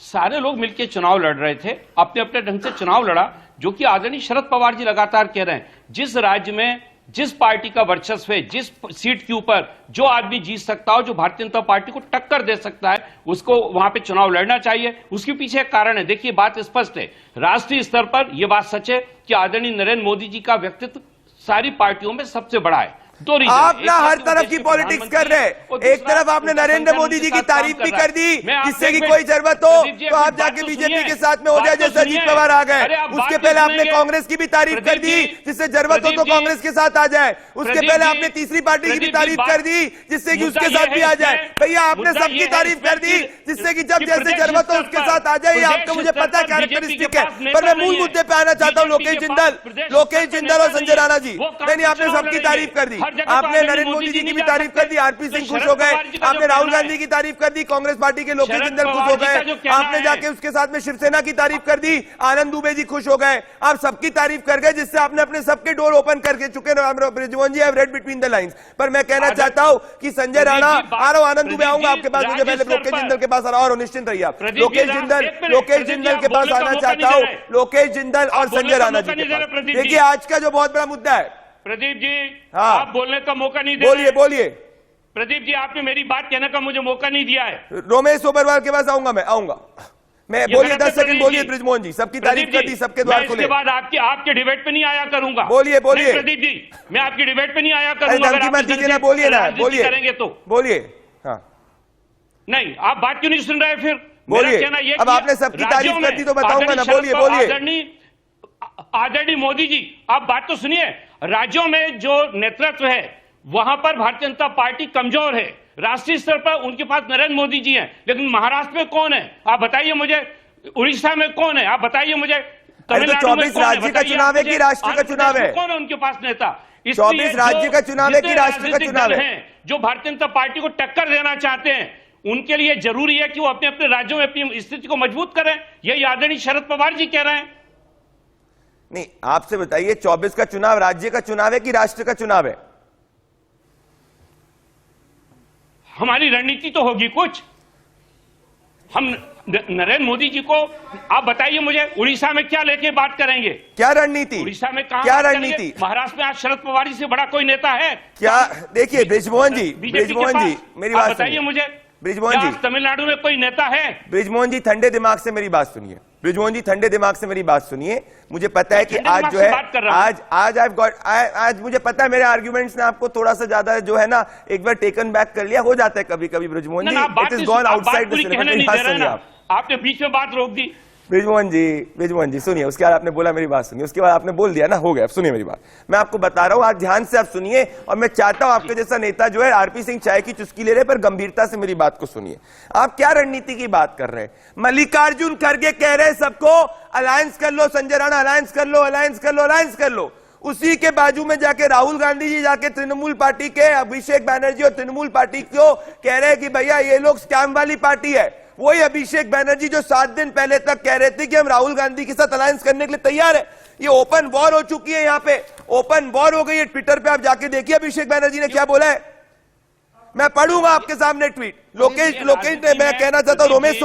सारे लोग मिलकर चुनाव लड़ रहे थे, अपने अपने ढंग से चुनाव लड़ा, जो कि आदरणीय शरद पवार जी लगातार कह रहे हैं, जिस राज्य में जिस पार्टी का वर्चस्व है, जिस सीट के ऊपर जो आदमी जीत सकता हो, जो भारतीय जनता पार्टी को टक्कर दे सकता है, उसको वहां पे चुनाव लड़ना चाहिए। उसके पीछे एक कारण है। देखिए बात स्पष्ट है, राष्ट्रीय स्तर पर यह बात सच है कि आदरणीय नरेंद्र मोदी जी का व्यक्तित्व सारी पार्टियों में सबसे बड़ा है। आप ना हर तरफ की पॉलिटिक्स कर रहे हैं। एक तरफ आपने नरेंद्र मोदी जी की तारीफ भी कर दी, जिससे कि कोई जरूरत हो तो आप जाके बीजेपी के साथ में हो जाए, जैसे अजीत पवार आ गए। उसके पहले आपने कांग्रेस की भी तारीफ कर दी, जिससे जरूरत हो तो कांग्रेस के साथ आ जाए। उसके पहले आपने तीसरी पार्टी की भी तारीफ कर दी, जिससे कि उसके साथ भी आ जाए। भैया आपने सबकी तारीफ कर दी, जिससे कि जब जैसे जरूरत हो उसके साथ आ जाए। आपका मुझे पता है कैरेक्टरिस्टिक है, पर मैं मूल मुद्दे पे आना चाहता हूँ। लोकेश जिंदल और संजय राणा जी, नहीं आपने सबकी तारीफ कर दी। आपने नरेंद्र मोदी जी की भी तारीफ कर दी, आरपी सिंह खुश हो गए। आपने राहुल गांधी की तारीफ कर दी, कांग्रेस पार्टी के लोकेश जिंदल खुश हो गए। आपने जाके उसके साथ में शिवसेना की तारीफ कर दी, आनंद दुबे जी खुश हो गए। आप सबकी तारीफ कर गए, जिससे आपने अपने सबके डोर ओपन करके चुके। Brijmohan ji, I have read between the lines. पर मैं कहना चाहता हूं कि संजय राणा आ रहा हूं, आनंद दुबे आऊंगा आपके पास, मुझे पहले लोकेश जिंदल के पास आ रहा हूं, और निश्चिंत रहिए आप। लोकेश जिंदल के पास आना चाहता हूं, लोकेश जिंदल और संजय राणा जी के पास। देखिए आज का जो बहुत बड़ा मुद्दा है, प्रदीप जी, हाँ, आप बोलने का मौका नहीं दे। बोलिए। प्रदीप जी, आपने मेरी बात कहने का मुझे मौका नहीं दिया है। रोमेश ओबरवाल के पास आऊंगा मैं बोलिए 10 सेकंड बोलिए। बृजमोहन जी, सबकी तारीफ कर दी, सबके द्वार खुले। इसके बाद आपके डिबेट पे नहीं आया करूंगा। बोलिए प्रदीप जी, मैं आपकी डिबेट पे नहीं आया करूंगा। बोलिए करेंगे तो बोलिए। हाँ, नहीं, आप बात क्यों नहीं सुन रहे? फिर बोलिए। मेरा कहना ये अब कि आपने सबकी तारीफ राज्यों में कर दी तो बताऊंगा ना, आदरणीय बोलिए शरद बोलिए। आदरणीय मोदी जी, आप बात तो सुनिए। राज्यों में जो नेतृत्व है वहां पर भारतीय जनता पार्टी कमजोर है। राष्ट्रीय स्तर पर उनके पास नरेंद्र मोदी जी हैं, लेकिन महाराष्ट्र में कौन है आप बताइए मुझे? उड़ीसा में कौन है आप बताइए मुझे? तमिलनाडु में 24 कौन है राज्य का बताइए चुनाव है आप कि मुझे? राष्ट्र का चुनाव है? कौन है उनके पास नेता? 24 राज्य का चुनाव है कि राष्ट्र का चुनाव है? जो भारतीय जनता पार्टी को टक्कर देना चाहते हैं उनके लिए जरूरी है कि वो अपने अपने राज्यों में अपनी स्थिति को मजबूत करें। यही आदरणीय शरद पवार जी कह रहे हैं। नहीं, आपसे बताइए 24 का चुनाव राज्य का चुनाव है कि राष्ट्र का चुनाव है? हमारी रणनीति तो होगी कुछ। हम नरेंद्र मोदी जी को आप बताइए मुझे, उड़ीसा में क्या लेके बात करेंगे? क्या रणनीति? उड़ीसा में कहां क्या बात करेंगे? रणनीति? महाराष्ट्र में आज शरद पवार जी से बड़ा कोई नेता है क्या? देखिए ब्रिजमोहन जी, बीजेपी के ब्रिजमोहन जी पास? मेरी आप बात बताइए सुनिए। मुझे, ब्रिजमोहन क्या जी, तमिलनाडु में कोई नेता है? ब्रिजमोहन जी ठंडे दिमाग से मेरी बात सुनिए। ब्रिजमोहन जी ठंडे दिमाग से मेरी बात सुनिए। मुझे पता है कि ठंडे आज दिमाग जो से है बात कर रहा हूं। आज मुझे पता है मेरे आर्ग्यूमेंट्स ने आपको थोड़ा सा ज्यादा जो है ना एक बार टेकन बैक कर लिया, हो जाता है कभी कभी Brijmohan ji. It is gone outside the syllabus. आपने बीच में बात रोक दी। ब्रिजमोहन जी सुनिए, उसके बाद आपने बोला मेरी बात सुनिए, उसके बाद आपने बोल दिया ना, हो गया। अब सुनिए मेरी बात, मैं आपको बता रहा हूं, आज ध्यान से आप सुनिए। और मैं चाहता हूं आपके जैसा नेता जो है आरपी सिंह चाय की चुस्की ले रहे, पर गंभीरता से मेरी बात को सुनिए। आप क्या रणनीति की बात कर रहे हैं? मल्लिकार्जुन खड़गे कह रहे हैं सबको अलायंस कर लो, संजय राणा अलायंस कर लो, अलायंस कर लो, अलायंस कर लो। उसी के बाजू में जाके राहुल गांधी जी जाके तृणमूल पार्टी के अभिषेक बैनर्जी और तृणमूल पार्टी को कह रहे हैं कि भैया ये लोग स्कैम वाली पार्टी है। वही अभिषेक बैनर्जी जो 7 दिन पहले तक कह रहे थे कि हम राहुल गांधी के साथ अलायंस करने के लिए तैयार है। ये ओपन वॉर हो चुकी है, यहाँ पे ओपन वॉर हो गई है। ट्विटर पे आप जाके देखिए अभिषेक बैनर्जी ने क्या बोला है। मैं पढ़ूंगा आपके सामने ट्वीट। लोकेश ने, मैं कहना चाहता हूँ रोमेश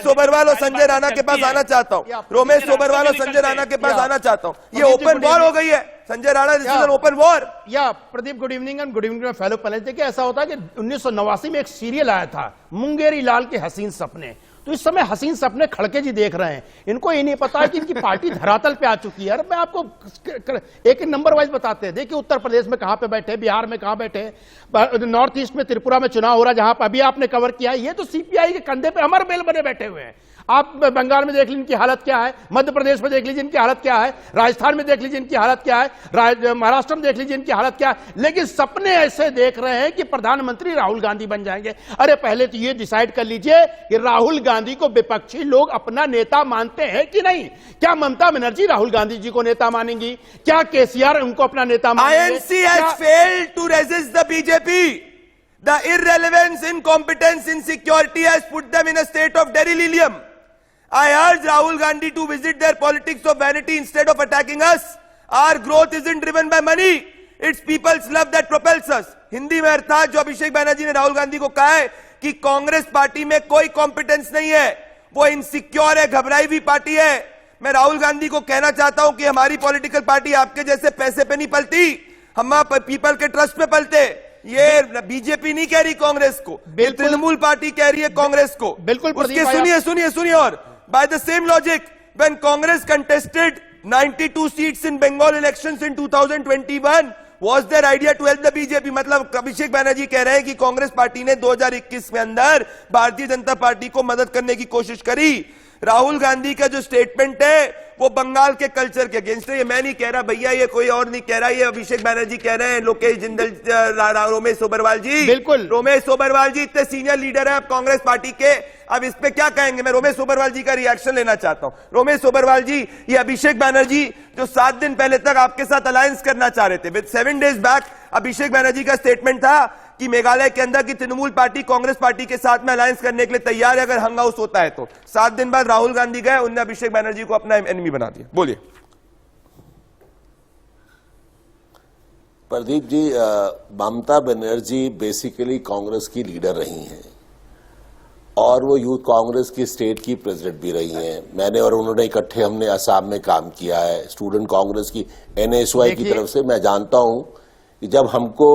सोबरवाल और संजय राणा के पास आना चाहता हूँ। रोमेश सोबरवाल और संजय राणा के पास आना चाहता हूँ। ये ओपन वॉर हो गई है Sanjay Rana, this is an open war. या Pradeep, good evening and good evening fellow panellist. देखिए ऐसा होता है कि 1989 में एक सीरियल आया था मुंगेरी लाल के हसीन सपने। तो इस समय हसीन सपने खड़के जी देख रहे हैं। इनको ये नहीं पता है कि इनकी पार्टी धरातल पे आ चुकी है। अरे मैं आपको एक नंबर वाइज बताते हैं। देखिए उत्तर प्रदेश में कहां पे बैठे, बिहार में कहां बैठे, नॉर्थ ईस्ट में त्रिपुरा में चुनाव हो रहा है जहां पर अभी आपने कवर किया। ये तो सीपीआई के कंधे पे अमर बेल बने बैठे हुए हैं। आप बंगाल में देख लीजिए इनकी हालत क्या है, मध्य प्रदेश में देख लीजिए इनकी हालत क्या है, राजस्थान में देख लीजिए इनकी हालत क्या है, महाराष्ट्र में देख लीजिए इनकी हालत क्या है। लेकिन सपने ऐसे देख रहे हैं कि प्रधानमंत्री राहुल गांधी बन जाएंगे। अरे पहले तो ये डिसाइड कर लीजिए कि राहुल गांधी को विपक्षी लोग अपना नेता मानते हैं कि नहीं। क्या ममता बनर्जी राहुल गांधी जी को नेता मानेंगी? क्या केसीआर उनको अपना नेता मानेंगे? INC has failed to resist the BJP. The irrelevance, incompetence, insecurity has put them in a state of delirium. I urge Rahul Gandhi to visit their politics of vanity instead of attacking us. Our growth isn't driven by money. It's people's love that propels us. Hindi में अर्थात जो अभिषेक बैनर्जी ने राहुल गांधी को कहा है कि कांग्रेस पार्टी में कोई कॉम्पिटेंस नहीं है, वो इनसिक्योर है, घबराई हुई पार्टी है। मैं राहुल गांधी को कहना चाहता हूं कि हमारी पॉलिटिकल पार्टी आपके जैसे पैसे पे नहीं पलती, हम पीपल के ट्रस्ट पे पलते। ये बीजेपी नहीं कह रही कांग्रेस को, तृणमूल पार्टी कह रही है कांग्रेस को। बिल्कुल उसके सुनिए और by the same logic, when Congress contested 92 seats in Bengal elections in 2021, was their idea to help the BJP? मतलब अभिषेक बैनर्जी कह रहे हैं कि कांग्रेस पार्टी ने 2021 में अंदर भारतीय जनता पार्टी को मदद करने की कोशिश करी। राहुल गांधी का जो स्टेटमेंट है वो बंगाल के कल्चर के अगेंस्ट है। ये मैं नहीं कह रहा भैया, ये कोई और नहीं कह रहा, ये अभिषेक बैनर्जी कह रहे हैं, लोकेश जिंदल, रोमेश सोबरवाल जी। बिल्कुल, रोमेश सोबरवाल जी इतने सीनियर लीडर है अब कांग्रेस पार्टी के। अब इस पे क्या कहेंगे? मैं रोमेश सोबरवाल जी का रिएक्शन लेना चाहता हूं। रोमेश सोबरवाल जी, ये अभिषेक बैनर्जी जो 7 दिन पहले तक आपके साथ अलायंस करना चाह रहे थे, विद 7 days बैक अभिषेक बैनर्जी का स्टेटमेंट था कि मेघालय के अंदर की तृणमूल पार्टी कांग्रेस पार्टी के साथ में अलायंस करने के लिए तैयार है अगर हंग हाउस होता है तो। 7 दिन बाद राहुल गांधी गए, उन्होंने अभिषेक बैनर्जी को अपना एनिमी बना दिया। बोलिए प्रदीप जी, ममता बनर्जी बेसिकली कांग्रेस की लीडर रही हैं और वो यूथ कांग्रेस की स्टेट की प्रेसिडेंट भी रही हैं। मैंने और उन्होंने इकट्ठे हमने असम में काम किया है स्टूडेंट कांग्रेस की NSY की तरफ से। मैं जानता हूं कि जब हमको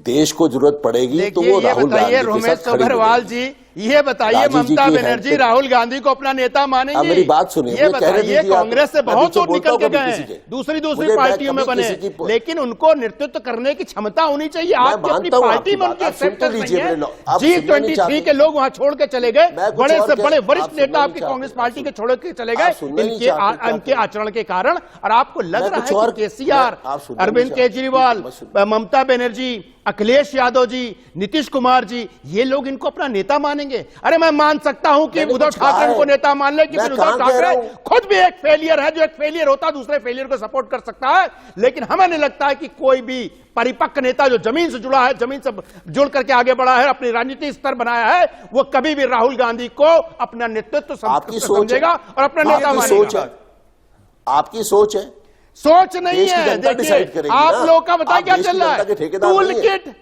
देश को जरूरत पड़ेगी तो वो राहुल गांधी के साथ खड़ी रोमेश सोबरवाल जी, ये बताइए राजी जी ममता की बनर्जी हैंडपिक- राहुल गांधी को अपना नेता मानेंगे? अब मेरी बात सुनिए, ये मुझे कहने बताइए दीजिए आप। कांग्रेस से मैं बहुत बीच में दूर निकल बोलता के हूं गए किसी के। हैं, दूसरी मुझे पार्टियों में कभी बने, किसी की- लेकिन उनको नेतृत्व करने की क्षमता होनी चाहिए। आपकी अपनी मानता हूं पार्टी में आपकी उनकी बात। आप सुन तो एक्सेप्टेंस लीजिए नहीं है। मेरे लो- आप सुनना नहीं G23 चाहते। के लोग वहां छोड़ के चले गए, मैं कुछ बड़े और से कह- बड़े आप वरिष्ठ सुनना नेता नहीं आपकी चाहते। कांग्रेस पार्टी के छोड़ के चले आप गए सुनना नहीं इनके चाहते, क्या इनके करें? आचरण के कारण। और आपको लग मैं रहा कुछ है और- कि केसीआर, आप सुनना नहीं अरविंद चाहते। केजरीवाल, मैं सुन- ममता बनर्जी, अखिलेश यादव जी, नीतीश कुमार जी, ये लोग इनको अपना नेता मानेंगे? अरे मैं मान सकता हूं कि मैंने उद्धव कुछ कहा ठाकरे है। उनको नेता मान ले कि मैं फिर उद्धव कहां कह रहा ठाकरे हूं? खुद भी एक फेलियर है, जो एक फेलियर होता है दूसरे फेलियर को सपोर्ट कर सकता है। लेकिन हमें नहीं लगता है कि कोई भी परिपक्व नेता जो जमीन से जुड़ा है, जमीन से जुड़ करके आगे बढ़ा है, अपनी राजनीति स्तर बनाया है, वो कभी भी राहुल गांधी को अपना नेतृत्व आपकी सोच है। समझेगा और अपना नेता आपकी सोच मानेगा। है, आपकी सोच है। सोच नहीं देश की है। जनता देखिए डिसाइड करेगी आप ना। लोग का बताइए आप क्या देश चल की रहा जनता के है? ठेकेदार टूल नहीं है। किट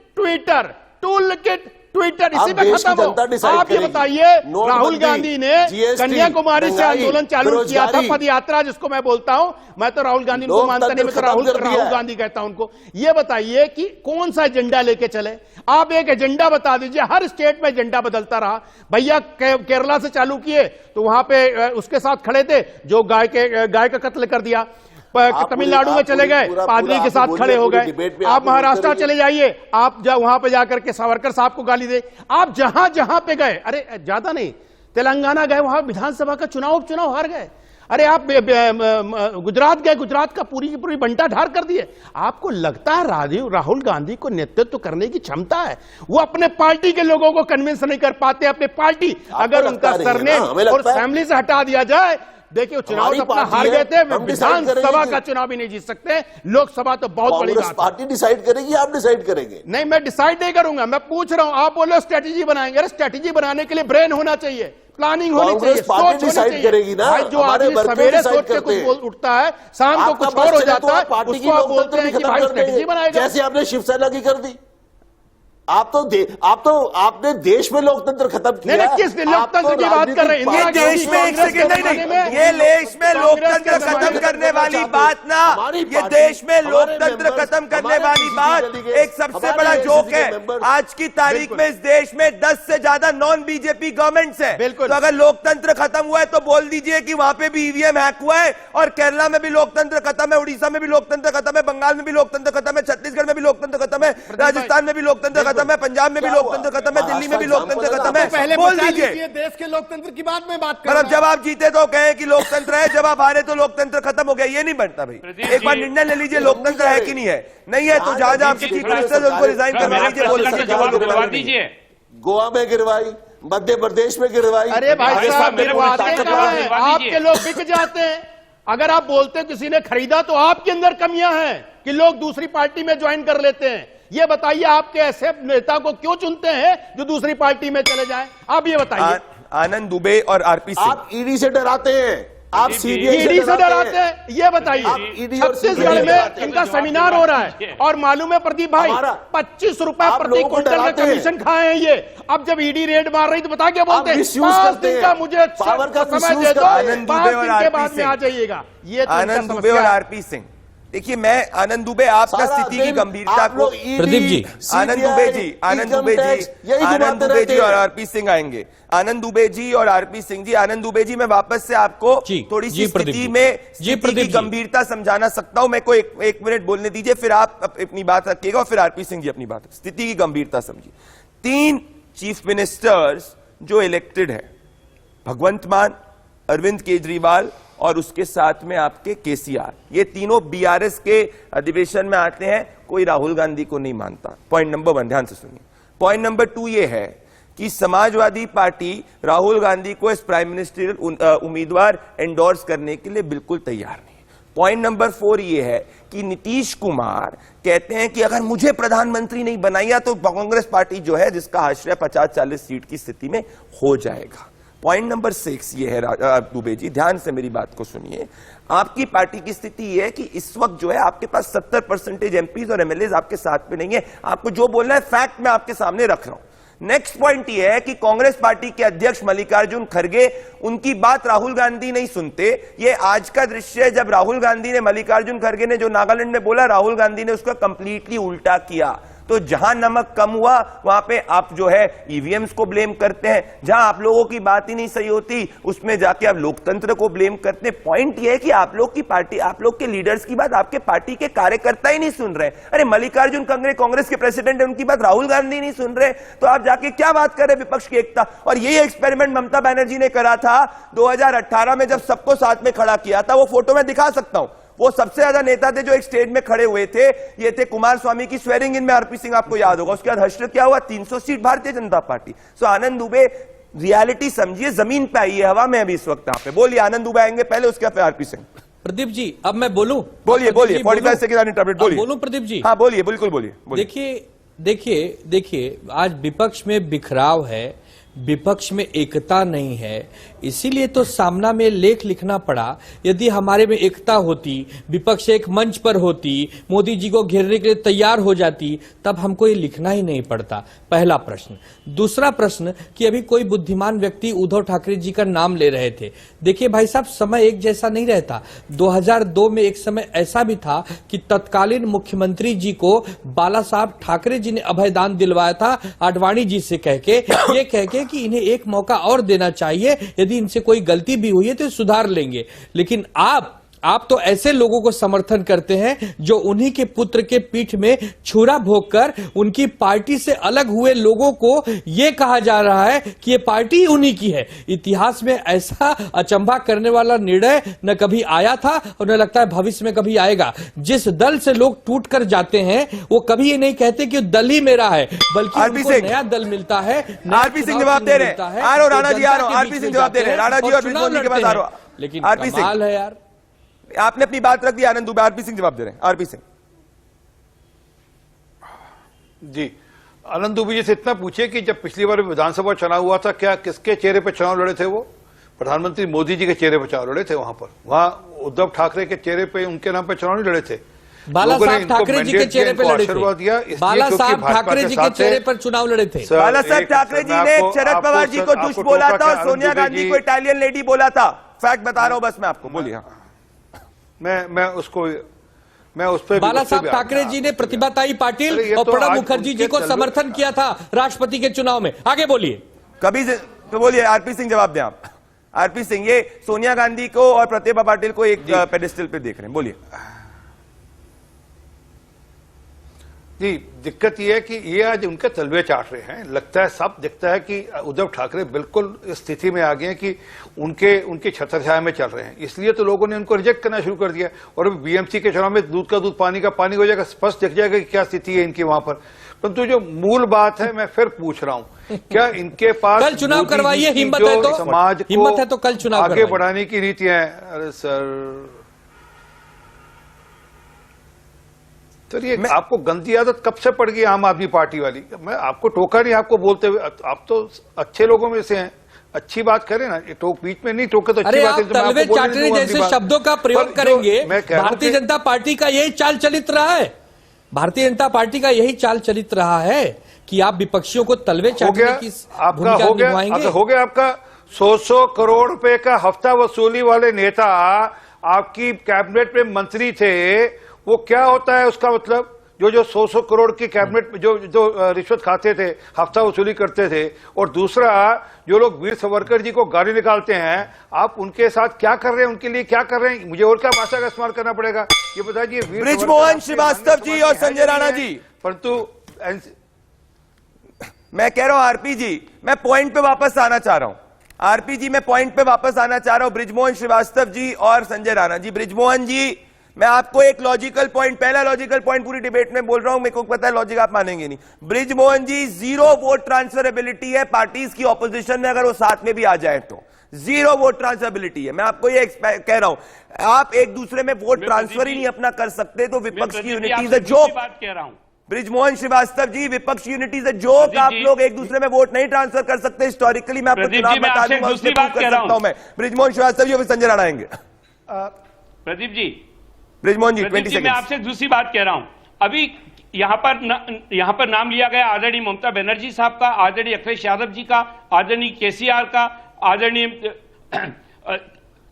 ट्विटर आप इसी में देश की खत्म हो। जनता डिसाइड आप ये करेगी। बताइए नोटबंदी, राहुल गांधी ने GST, कन्याकुमारी से महंगाई, आंदोलन चालू किया था, बेरोजगारी। पद यात्रा जिसको मैं बोलता हूं। मैं तो राहुल गांधी को मानता नहीं, मैं तो लोकतंत्र खत्म कर दिया है। गांधी कहता हूं उनको। ये बताइए कि कौन सा एजेंडा लेके चले? आप एक एजेंडा बता दीजिए। हर स्टेट में एजेंडा बदलता रहा। भैया केरला से चालू किए तो वहां पे उसके साथ खड़े थे जो गाय का कत्ल कर दिया। तमिलनाडु में चले गए, पादरी के साथ खड़े हो गए। आप महाराष्ट्र चले जाइए, आप वहां पे जाकर के सावरकर साहब को गाली दे। आप जहां जहां पे गए, अरे ज्यादा नहीं, तेलंगाना गए, वहां विधानसभा का चुनाव हार गए। अरे आप गुजरात गए, गुजरात का पूरी की पूरी बंटा ढार कर दिए। आपको लगता है राहुल गांधी को नेतृत्व करने की क्षमता है? वो अपने पार्टी के लोगों को कन्विंस नहीं कर पाते। अपने पार्टी अगर उनका सरनेम और फैमिली से हटा दिया जाए, देखिए वो चुनाव तो अपना हार गए थे, विधानसभा का चुनाव भी नहीं जीत सकते, लोकसभा तो बहुत बड़ी बात है। पार्टी डिसाइड करेगी, आप डिसाइड करेंगे? नहीं, मैं डिसाइड नहीं करूंगा। मैं पूछ रहा हूं, आप बोलो स्ट्रेटेजी बनाएंगे। अरे स्ट्रेटेजी बनाने के लिए ब्रेन होना चाहिए, प्लानिंग होनी चाहिए, सोच होनी डिसाइड करेगी ना। भाई जो आदमी सवेरे सोच के कुछ उठता है, शाम को कुछ और हो जाता है, उसको आप बोलते हैं कि भाई स्ट्रेटेजी बनाएगा। जैसे आपने शिवसेना की कर दी। आपने देश में लोकतंत्र खत्म किया। नहीं, किस लोकतंत्र की बात कर रहे हैं? इंदिरा देश में एक सेकंड नहीं, ये देश में लोकतंत्र खत्म करने वाली बात ना, ये देश में लोकतंत्र खत्म करने वाली बात एक सबसे बड़ा जोक है। आज की तारीख में इस देश में 10 से ज्यादा नॉन बीजेपी गवर्नमेंट्स है। तो अगर लोकतंत्र खत्म हुआ है तो बोल दीजिए कि वहां पे भी ईवीएम हैक हुआ है, और केरला में भी लोकतंत्र खत्म है, उड़ीसा में भी लोकतंत्र खत्म है, बंगाल में भी लोकतंत्र खत्म है, छत्तीसगढ़ में भी लोकतंत्र खत्म है, राजस्थान में भी लोकतंत्र खत्म है, पंजाब में भी लोकतंत्र खत्म है, दिल्ली में भी लोकतंत्र खत्म है। पहले बोल दीजिए देश के लोकतंत्र की बात में बात कर। मतलब जब आप जीते तो कहें कि लोकतंत्र है, जब आप हारे तो लोकतंत्र खत्म हो गया। ये नहीं बनता भाई। एक बार निर्णय ले लीजिए, लोकतंत्र है कि नहीं है। नहीं है तो जहां आपके चीफ मिनिस्टर उनको रिजाइन करवा लीजिए, बोल जवाब दीजिए। गोवा में गिरवाई, मध्य प्रदेश में गिरवाई। अरे भाई साहब, आपके लोग बिक जाते हैं। अगर आप बोलते हैं किसी ने खरीदा, तो आपके अंदर कमियां हैं कि लोग दूसरी पार्टी में ज्वाइन कर लेते हैं। ये बताइए, आपके ऐसे नेता को क्यों चुनते हैं जो दूसरी पार्टी में चले जाएं? आप ये बताइए। आनंद दुबे और आरपी सिंह। आप ईडी से डराते हैं, आप सीबीआई से डराते हैं। ये बताइए, छत्तीसगढ़ में इनका सेमिनार हो रहा है और मालूम है प्रदीप भाई, 25 रुपए प्रति क्विंटल का कमीशन खाए हैं ये। अब जब ईडी रेड मार रही तो बता क्या बोलते हैं? 5 दिन का मुझे समय दे दो, 5 दिन के बाद में आ जाइएगा। ये आनंद दुबे और आरपी सिंह। देखिए, मैं आनंद दुबे आपका स्थिति की गंभीरता को, प्रदीप जी, आनंद दुबे जी और आरपी सिंह आएंगे। आनंद दुबे जी और आरपी सिंह जी। आनंद दुबे जी, मैं वापस से आपको थोड़ी सी स्थिति में स्थिति की गंभीरता समझाना सकता हूं। मैं को एक मिनट बोलने दीजिए, फिर आप अपनी बात रखिएगा और फिर आरपी सिंह जी अपनी बात। स्थिति की गंभीरता समझिए। 3 चीफ मिनिस्टर्स जो इलेक्टेड है, भगवंत मान, अरविंद केजरीवाल और उसके साथ में आपके केसीआर, ये तीनों बीआरएस के अधिवेशन में आते हैं। कोई राहुल गांधी को नहीं मानता। पॉइंट नंबर 1 ध्यान से सुनिए। पॉइंट नंबर 2 ये है कि समाजवादी पार्टी राहुल गांधी को एज प्राइम मिनिस्टरियल उम्मीदवार एंडोर्स करने के लिए बिल्कुल तैयार नहीं। पॉइंट नंबर 4 ये है कि नीतीश कुमार कहते हैं कि अगर मुझे प्रधानमंत्री नहीं बनाया तो कांग्रेस पार्टी जो है, जिसका आश्रय 50-40 सीट की स्थिति में हो जाएगा। पॉइंट नंबर 6 ये है, दुबे जी ध्यान से मेरी बात को सुनिए। आपकी पार्टी की स्थिति यह है कि इस वक्त जो है आपके पास 70% एमपीज और एमएलए आपके साथ में नहीं है। आपको जो बोलना है फैक्ट मैं आपके सामने रख रहा हूं। नेक्स्ट पॉइंट यह है कि कांग्रेस पार्टी के अध्यक्ष मल्लिकार्जुन खड़गे, उनकी बात राहुल गांधी नहीं सुनते। ये आज का दृश्य है, जब राहुल गांधी ने, मल्लिकार्जुन खड़गे ने जो नागालैंड में बोला, राहुल गांधी ने उसका कंप्लीटली उल्टा किया। तो जहां नमक कम हुआ वहां पे आप जो है ईवीएम्स को ब्लेम करते हैं, जहां आप लोगों की बात ही नहीं सही होती उसमें जाके आप लोकतंत्र को ब्लेम करते हैं। पॉइंट ये है कि आप लोग की पार्टी, आप लोग के लीडर्स की बात आपके पार्टी के कार्यकर्ता ही नहीं सुन रहे। अरे मल्लिकार्जुन खड़गे कांग्रेस के प्रेसिडेंट है, उनकी बात राहुल गांधी नहीं सुन रहे, तो आप जाके क्या बात कर रहे विपक्ष की एकता। और यही एक्सपेरिमेंट ममता बनर्जी ने करा था 2018 में, जब सबको साथ में खड़ा किया था। वो फोटो में दिखा सकता हूं, वो सबसे ज्यादा नेता थे जो एक स्टेज में खड़े हुए थे, ये थे कुमार स्वामी की स्वेरिंग इन में, आरपी सिंह आपको याद होगा। उसके बाद हश्र क्या हुआ, 300 सीट भारतीय जनता पार्टी। सो आनंद दुबे रियलिटी समझिए, जमीन पे आई है, हवा में अभी इस वक्त यहाँ पे। बोलिए, आनंद दुबे आएंगे पहले, उसके बाद आरपी सिंह। प्रदीप जी अब मैं बोलूं? बोलिए 45 सेकंड इंटरप्रेट, बोलिए। बोलूं प्रदीप जी? हाँ बोलिए, बिल्कुल बोलिए। देखिए आज विपक्ष में बिखराव है, विपक्ष में एकता नहीं है, इसीलिए तो सामना में लेख लिखना पड़ा। यदि हमारे में एकता होती, विपक्ष एक मंच पर होती, मोदी जी को घेरने के लिए तैयार हो जाती, तब हमको ये लिखना ही नहीं पड़ता। पहला प्रश्न। दूसरा प्रश्न कि अभी कोई बुद्धिमान व्यक्ति उद्धव ठाकरे जी का नाम ले रहे थे। देखिए भाई साहब, समय एक जैसा नहीं रहता। 2002 में एक समय ऐसा भी था कि तत्कालीन मुख्यमंत्री जी को बाला साहब ठाकरे जी ने अभयदान दिलवाया था आडवाणी जी से कह के कि इन्हें एक मौका और देना चाहिए, यदि इनसे कोई गलती भी हुई है तो सुधार लेंगे। लेकिन आप तो ऐसे लोगों को समर्थन करते हैं जो उन्हीं के पुत्र के पीठ में छुरा भोंककर उनकी पार्टी से अलग हुए लोगों को यह कहा जा रहा है कि ये पार्टी उन्हीं की है। इतिहास में ऐसा अचंभा करने वाला निर्णय न कभी आया था और न लगता है भविष्य में कभी आएगा। जिस दल से लोग टूट कर जाते हैं वो कभी ये नहीं कहते कि दल ही मेरा है, बल्कि उनको नया दल मिलता है। आरपी सिंह जवाब दे रहे हैं, आ रहा हूं राणा जी, आ रहा हूं। आरपी सिंह जवाब दे रहे हैं, राणा जी और बृजमोहन जी के पास आ रहा हूं। लेकिन आरपी कमाल है यार, आपने अपनी बात रख दी। आनंद दुबे, आरपी सिंह जवाब दे रहे हैं। आरपी सिंह जी, आनंद दुबे जी से इतना पूछिए कि जब पिछली बार विधानसभा चुनाव हुआ था, क्या किसके चेहरे पर चुनाव लड़े थे? वो प्रधानमंत्री मोदी जी के चेहरे पर चुनाव लड़े थे। वहां उद्धव ठाकरे के चेहरे पे, उनके नाम पर चुनाव नहीं लड़े थे। बाला साहब ठाकरे जी के चेहरे पर लड़े थे। बाला साहब ठाकरे जी के चेहरे पर चुनाव लड़े थे। बाला साहब ठाकरे जी ने शरद पवार जी को दुष्ट बोला था और सोनिया गांधी को इटालियन लेडी बोला था। फैक्ट बता रहा हूं बस मैं आपको, बोलिए। मैं उस पर बाला साहब ठाकरे जी ने प्रतिभाताई पाटिल और प्रणब मुखर्जी जी को समर्थन किया था राष्ट्रपति के चुनाव में। आगे बोलिए। कभी से तो बोलिए, आरपी सिंह जवाब दें आप। आरपी सिंह, ये सोनिया गांधी को और प्रतिभा पाटिल को एक पेडिस्टल पे देख रहे हैं, बोलिए। जी, दिक्कत यह है कि ये आज उनके तलवे चाट रहे हैं। लगता है, सब दिखता है कि उद्धव ठाकरे बिल्कुल इस स्थिति में आ गए हैं कि उनके छत्रछाया में चल रहे हैं। इसलिए तो लोगों ने उनको रिजेक्ट करना शुरू कर दिया। और अभी बीएमसी के चुनाव में दूध का दूध पानी का पानी हो जाएगा, स्पष्ट दिख जाएगा कि क्या स्थिति है इनकी वहां पर। परंतु जो मूल बात है, मैं फिर पूछ रहा हूं, क्या इनके पास कल चुनाव करवाइए, हिम्मत है तो, समाज हिम्मत है तो कल चुनाव आगे बढ़ाने की नीतियां हैं? अरे सर, तो ये आपको गंदी आदत कब से पड़ गई आम आदमी पार्टी वाली? मैं आपको टोका नहीं, आपको बोलते हुए, आप तो अच्छे लोगों में से हैं, अच्छी बात करें ना, ये टोक बीच में नहीं टोके तो अच्छी बात है। तलवे चाटने जैसे शब्दों का प्रयोग करेंगे। भारतीय जनता पार्टी का यही चाल चलित रहा है, भारतीय जनता पार्टी का यही चाल चलित रहा है कि आप विपक्षियों को तलवे चाटने की भूमिका निभाएंगे। हो गया आपका 100 करोड़ रुपए का हफ्ता वसूली वाले नेता आपकी कैबिनेट में मंत्री थे। वो क्या होता है उसका मतलब? जो 100 करोड़ की कैबिनेट जो रिश्वत खाते थे, हफ्ता वसूली करते थे। और दूसरा, जो लोग वीर सावरकर जी को गाली निकालते हैं, आप उनके साथ क्या कर रहे हैं, उनके लिए क्या कर रहे हैं? मुझे और क्या भाषा का इस्तेमाल करना पड़ेगा ये बताइए। बृजमोहन श्रीवास्तव जी और संजय राणा जी, परंतु मैं कह रहा हूं आरपी जी, मैं पॉइंट पे वापस आना चाह रहा हूं। आरपी जी, मैं पॉइंट पे वापस आना चाह रहा हूं। बृजमोहन श्रीवास्तव जी और संजय राणा जी, बृजमोहन जी, मैं आपको एक लॉजिकल पॉइंट, पहला लॉजिकल पॉइंट पूरी डिबेट में बोल रहा हूं, मेरे को पता है लॉजिक आप मानेंगे नहीं। बृजमोहन जी, 0 वोट ट्रांसफरेबिलिटी है पार्टीज की ऑपोजिशन में, अगर वो साथ में भी आ जाए तो 0 वोट ट्रांसफरेबिलिटी है। मैं आपको ये कह रहा हूं, आप एक दूसरे में वोट ट्रांसफर ही नहीं अपना कर सकते तो विपक्ष की यूनिटी इज अ जोक। बात कह रहा हूं बृजमोहन श्रीवास्तव जी, विपक्ष की यूनिटी इज अ जोक। आप लोग एक दूसरे में वोट नहीं ट्रांसफर कर सकते। हिस्टोरिकली मैं आपको चुनाव बता दूंगा, उससे प्रूव कर सकता हूं मैं। बृजमोहन श्रीवास्तव जी और संजय राणा आएंगे। प्रदीप जी, बृजमोहन जी, 20 मैं सेकंड। आपसे दूसरी बात कह रहा हूं। अभी यहाँ पर नाम लिया गया आदरणीय ममता बनर्जी साहब का, आदरणीय अखिलेश यादव जी का, आदरणीय केसीआर का, आदरणीय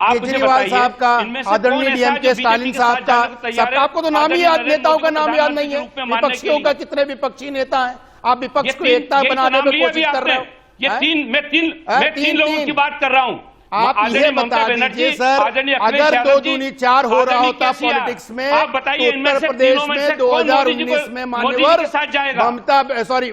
आप मुझे केजरीवाल बताइए, साहब का, इनमें से आदरणीय कौन ऐसा है डीएमके जो स्टालिन बीजेपी के साहब साथ का, जाने को तैयार है? सबका आपको तो नाम ही आदरणीय याद, नरेंद्र नेताओं का मोदी नाम को याद नहीं है। प्रधानमंत्री के रूप में मानने के विपक्षियों का लिए। कितने विपक्षी नेता हैं, आप विपक्ष को ये एकता तीन- बनाने यही तो में नाम लिया कोशिश अभी कर रहे आपने। हो। मैं तीन लोगों की बात कर रहा हूँ। आप आदरणीय ये ममता बता बनर्जी, दीजिए सर, आदरणीय अखिलेश अगर यादव 2 जी, दूनी 4 हो रहा आदरणीय होता केसीआर, पॉलिटिक्स में, आप बताइए तो इनमें उत्तर से प्रदेश तीनों में में से कौन मोदी जी 2019 में मोदी जी मान्यवर के साथ जाएगा? ममता सॉरी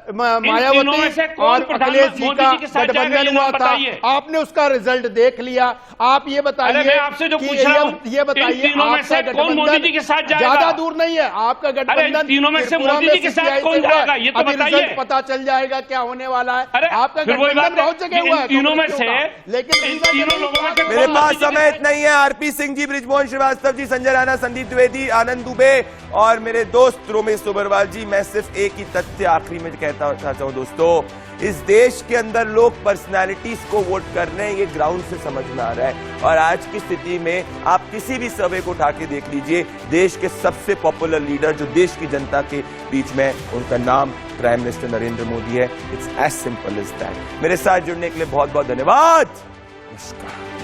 तीनों में से मायावती कौन और अखिलेश जी मोदी का जी के साथ जाएगा, गठबंधन ये हुआ नाम था। बताइए। आपने उसका रिजल्ट देख लिया। आप ये बताइए अरे मैं आपसे जो कि पूछ रहा हूँ, ये बताइए, इन तीनों में से आपका कौन मोदी गठबंधन जी के साथ जाएगा? ज्यादा दूर नहीं है। आपका अरे गठबंधन तीनों में से त्रिपुरा मोदी जी के साथ CPI कौन से हुआ है। जाएगा? ये तो अभी बताइए। रिजल्ट पता चल जाएगा क्या होने वाला है। अरे आपका फिर वही बात गठबंधन बहुत है जगह कि हुआ इन है तीनों में कांग्रेसियों से, का। लेकिन इन तीनों लोगों में से मेरे कौन पास मोदी जी के समय साथ- इतना ही है। आरपी सिंह जी, बृजमोहन श्रीवास्तव जी, संजय राणा, संदीप द्विवेदी, आनंद दुबे और मेरे दोस्त रोमेश सोबरवाल जी, मैं सिर्फ एक ही तथ्य आखिरी में कहता हूं दोस्तों, इस देश के अंदर लोग पर्सनालिटीज को वोट कर रहे हैं, ये ग्राउंड से समझ में आ रहा है। और आज की स्थिति में आप किसी भी सर्वे को उठा के देख लीजिए, देश के सबसे पॉपुलर लीडर जो देश की जनता के बीच में, उनका नाम प्राइम मिनिस्टर नरेंद्र मोदी है। It's as simple as that. मेरे साथ जुड़ने के लिए बहुत बहुत धन्यवाद। नमस्कार।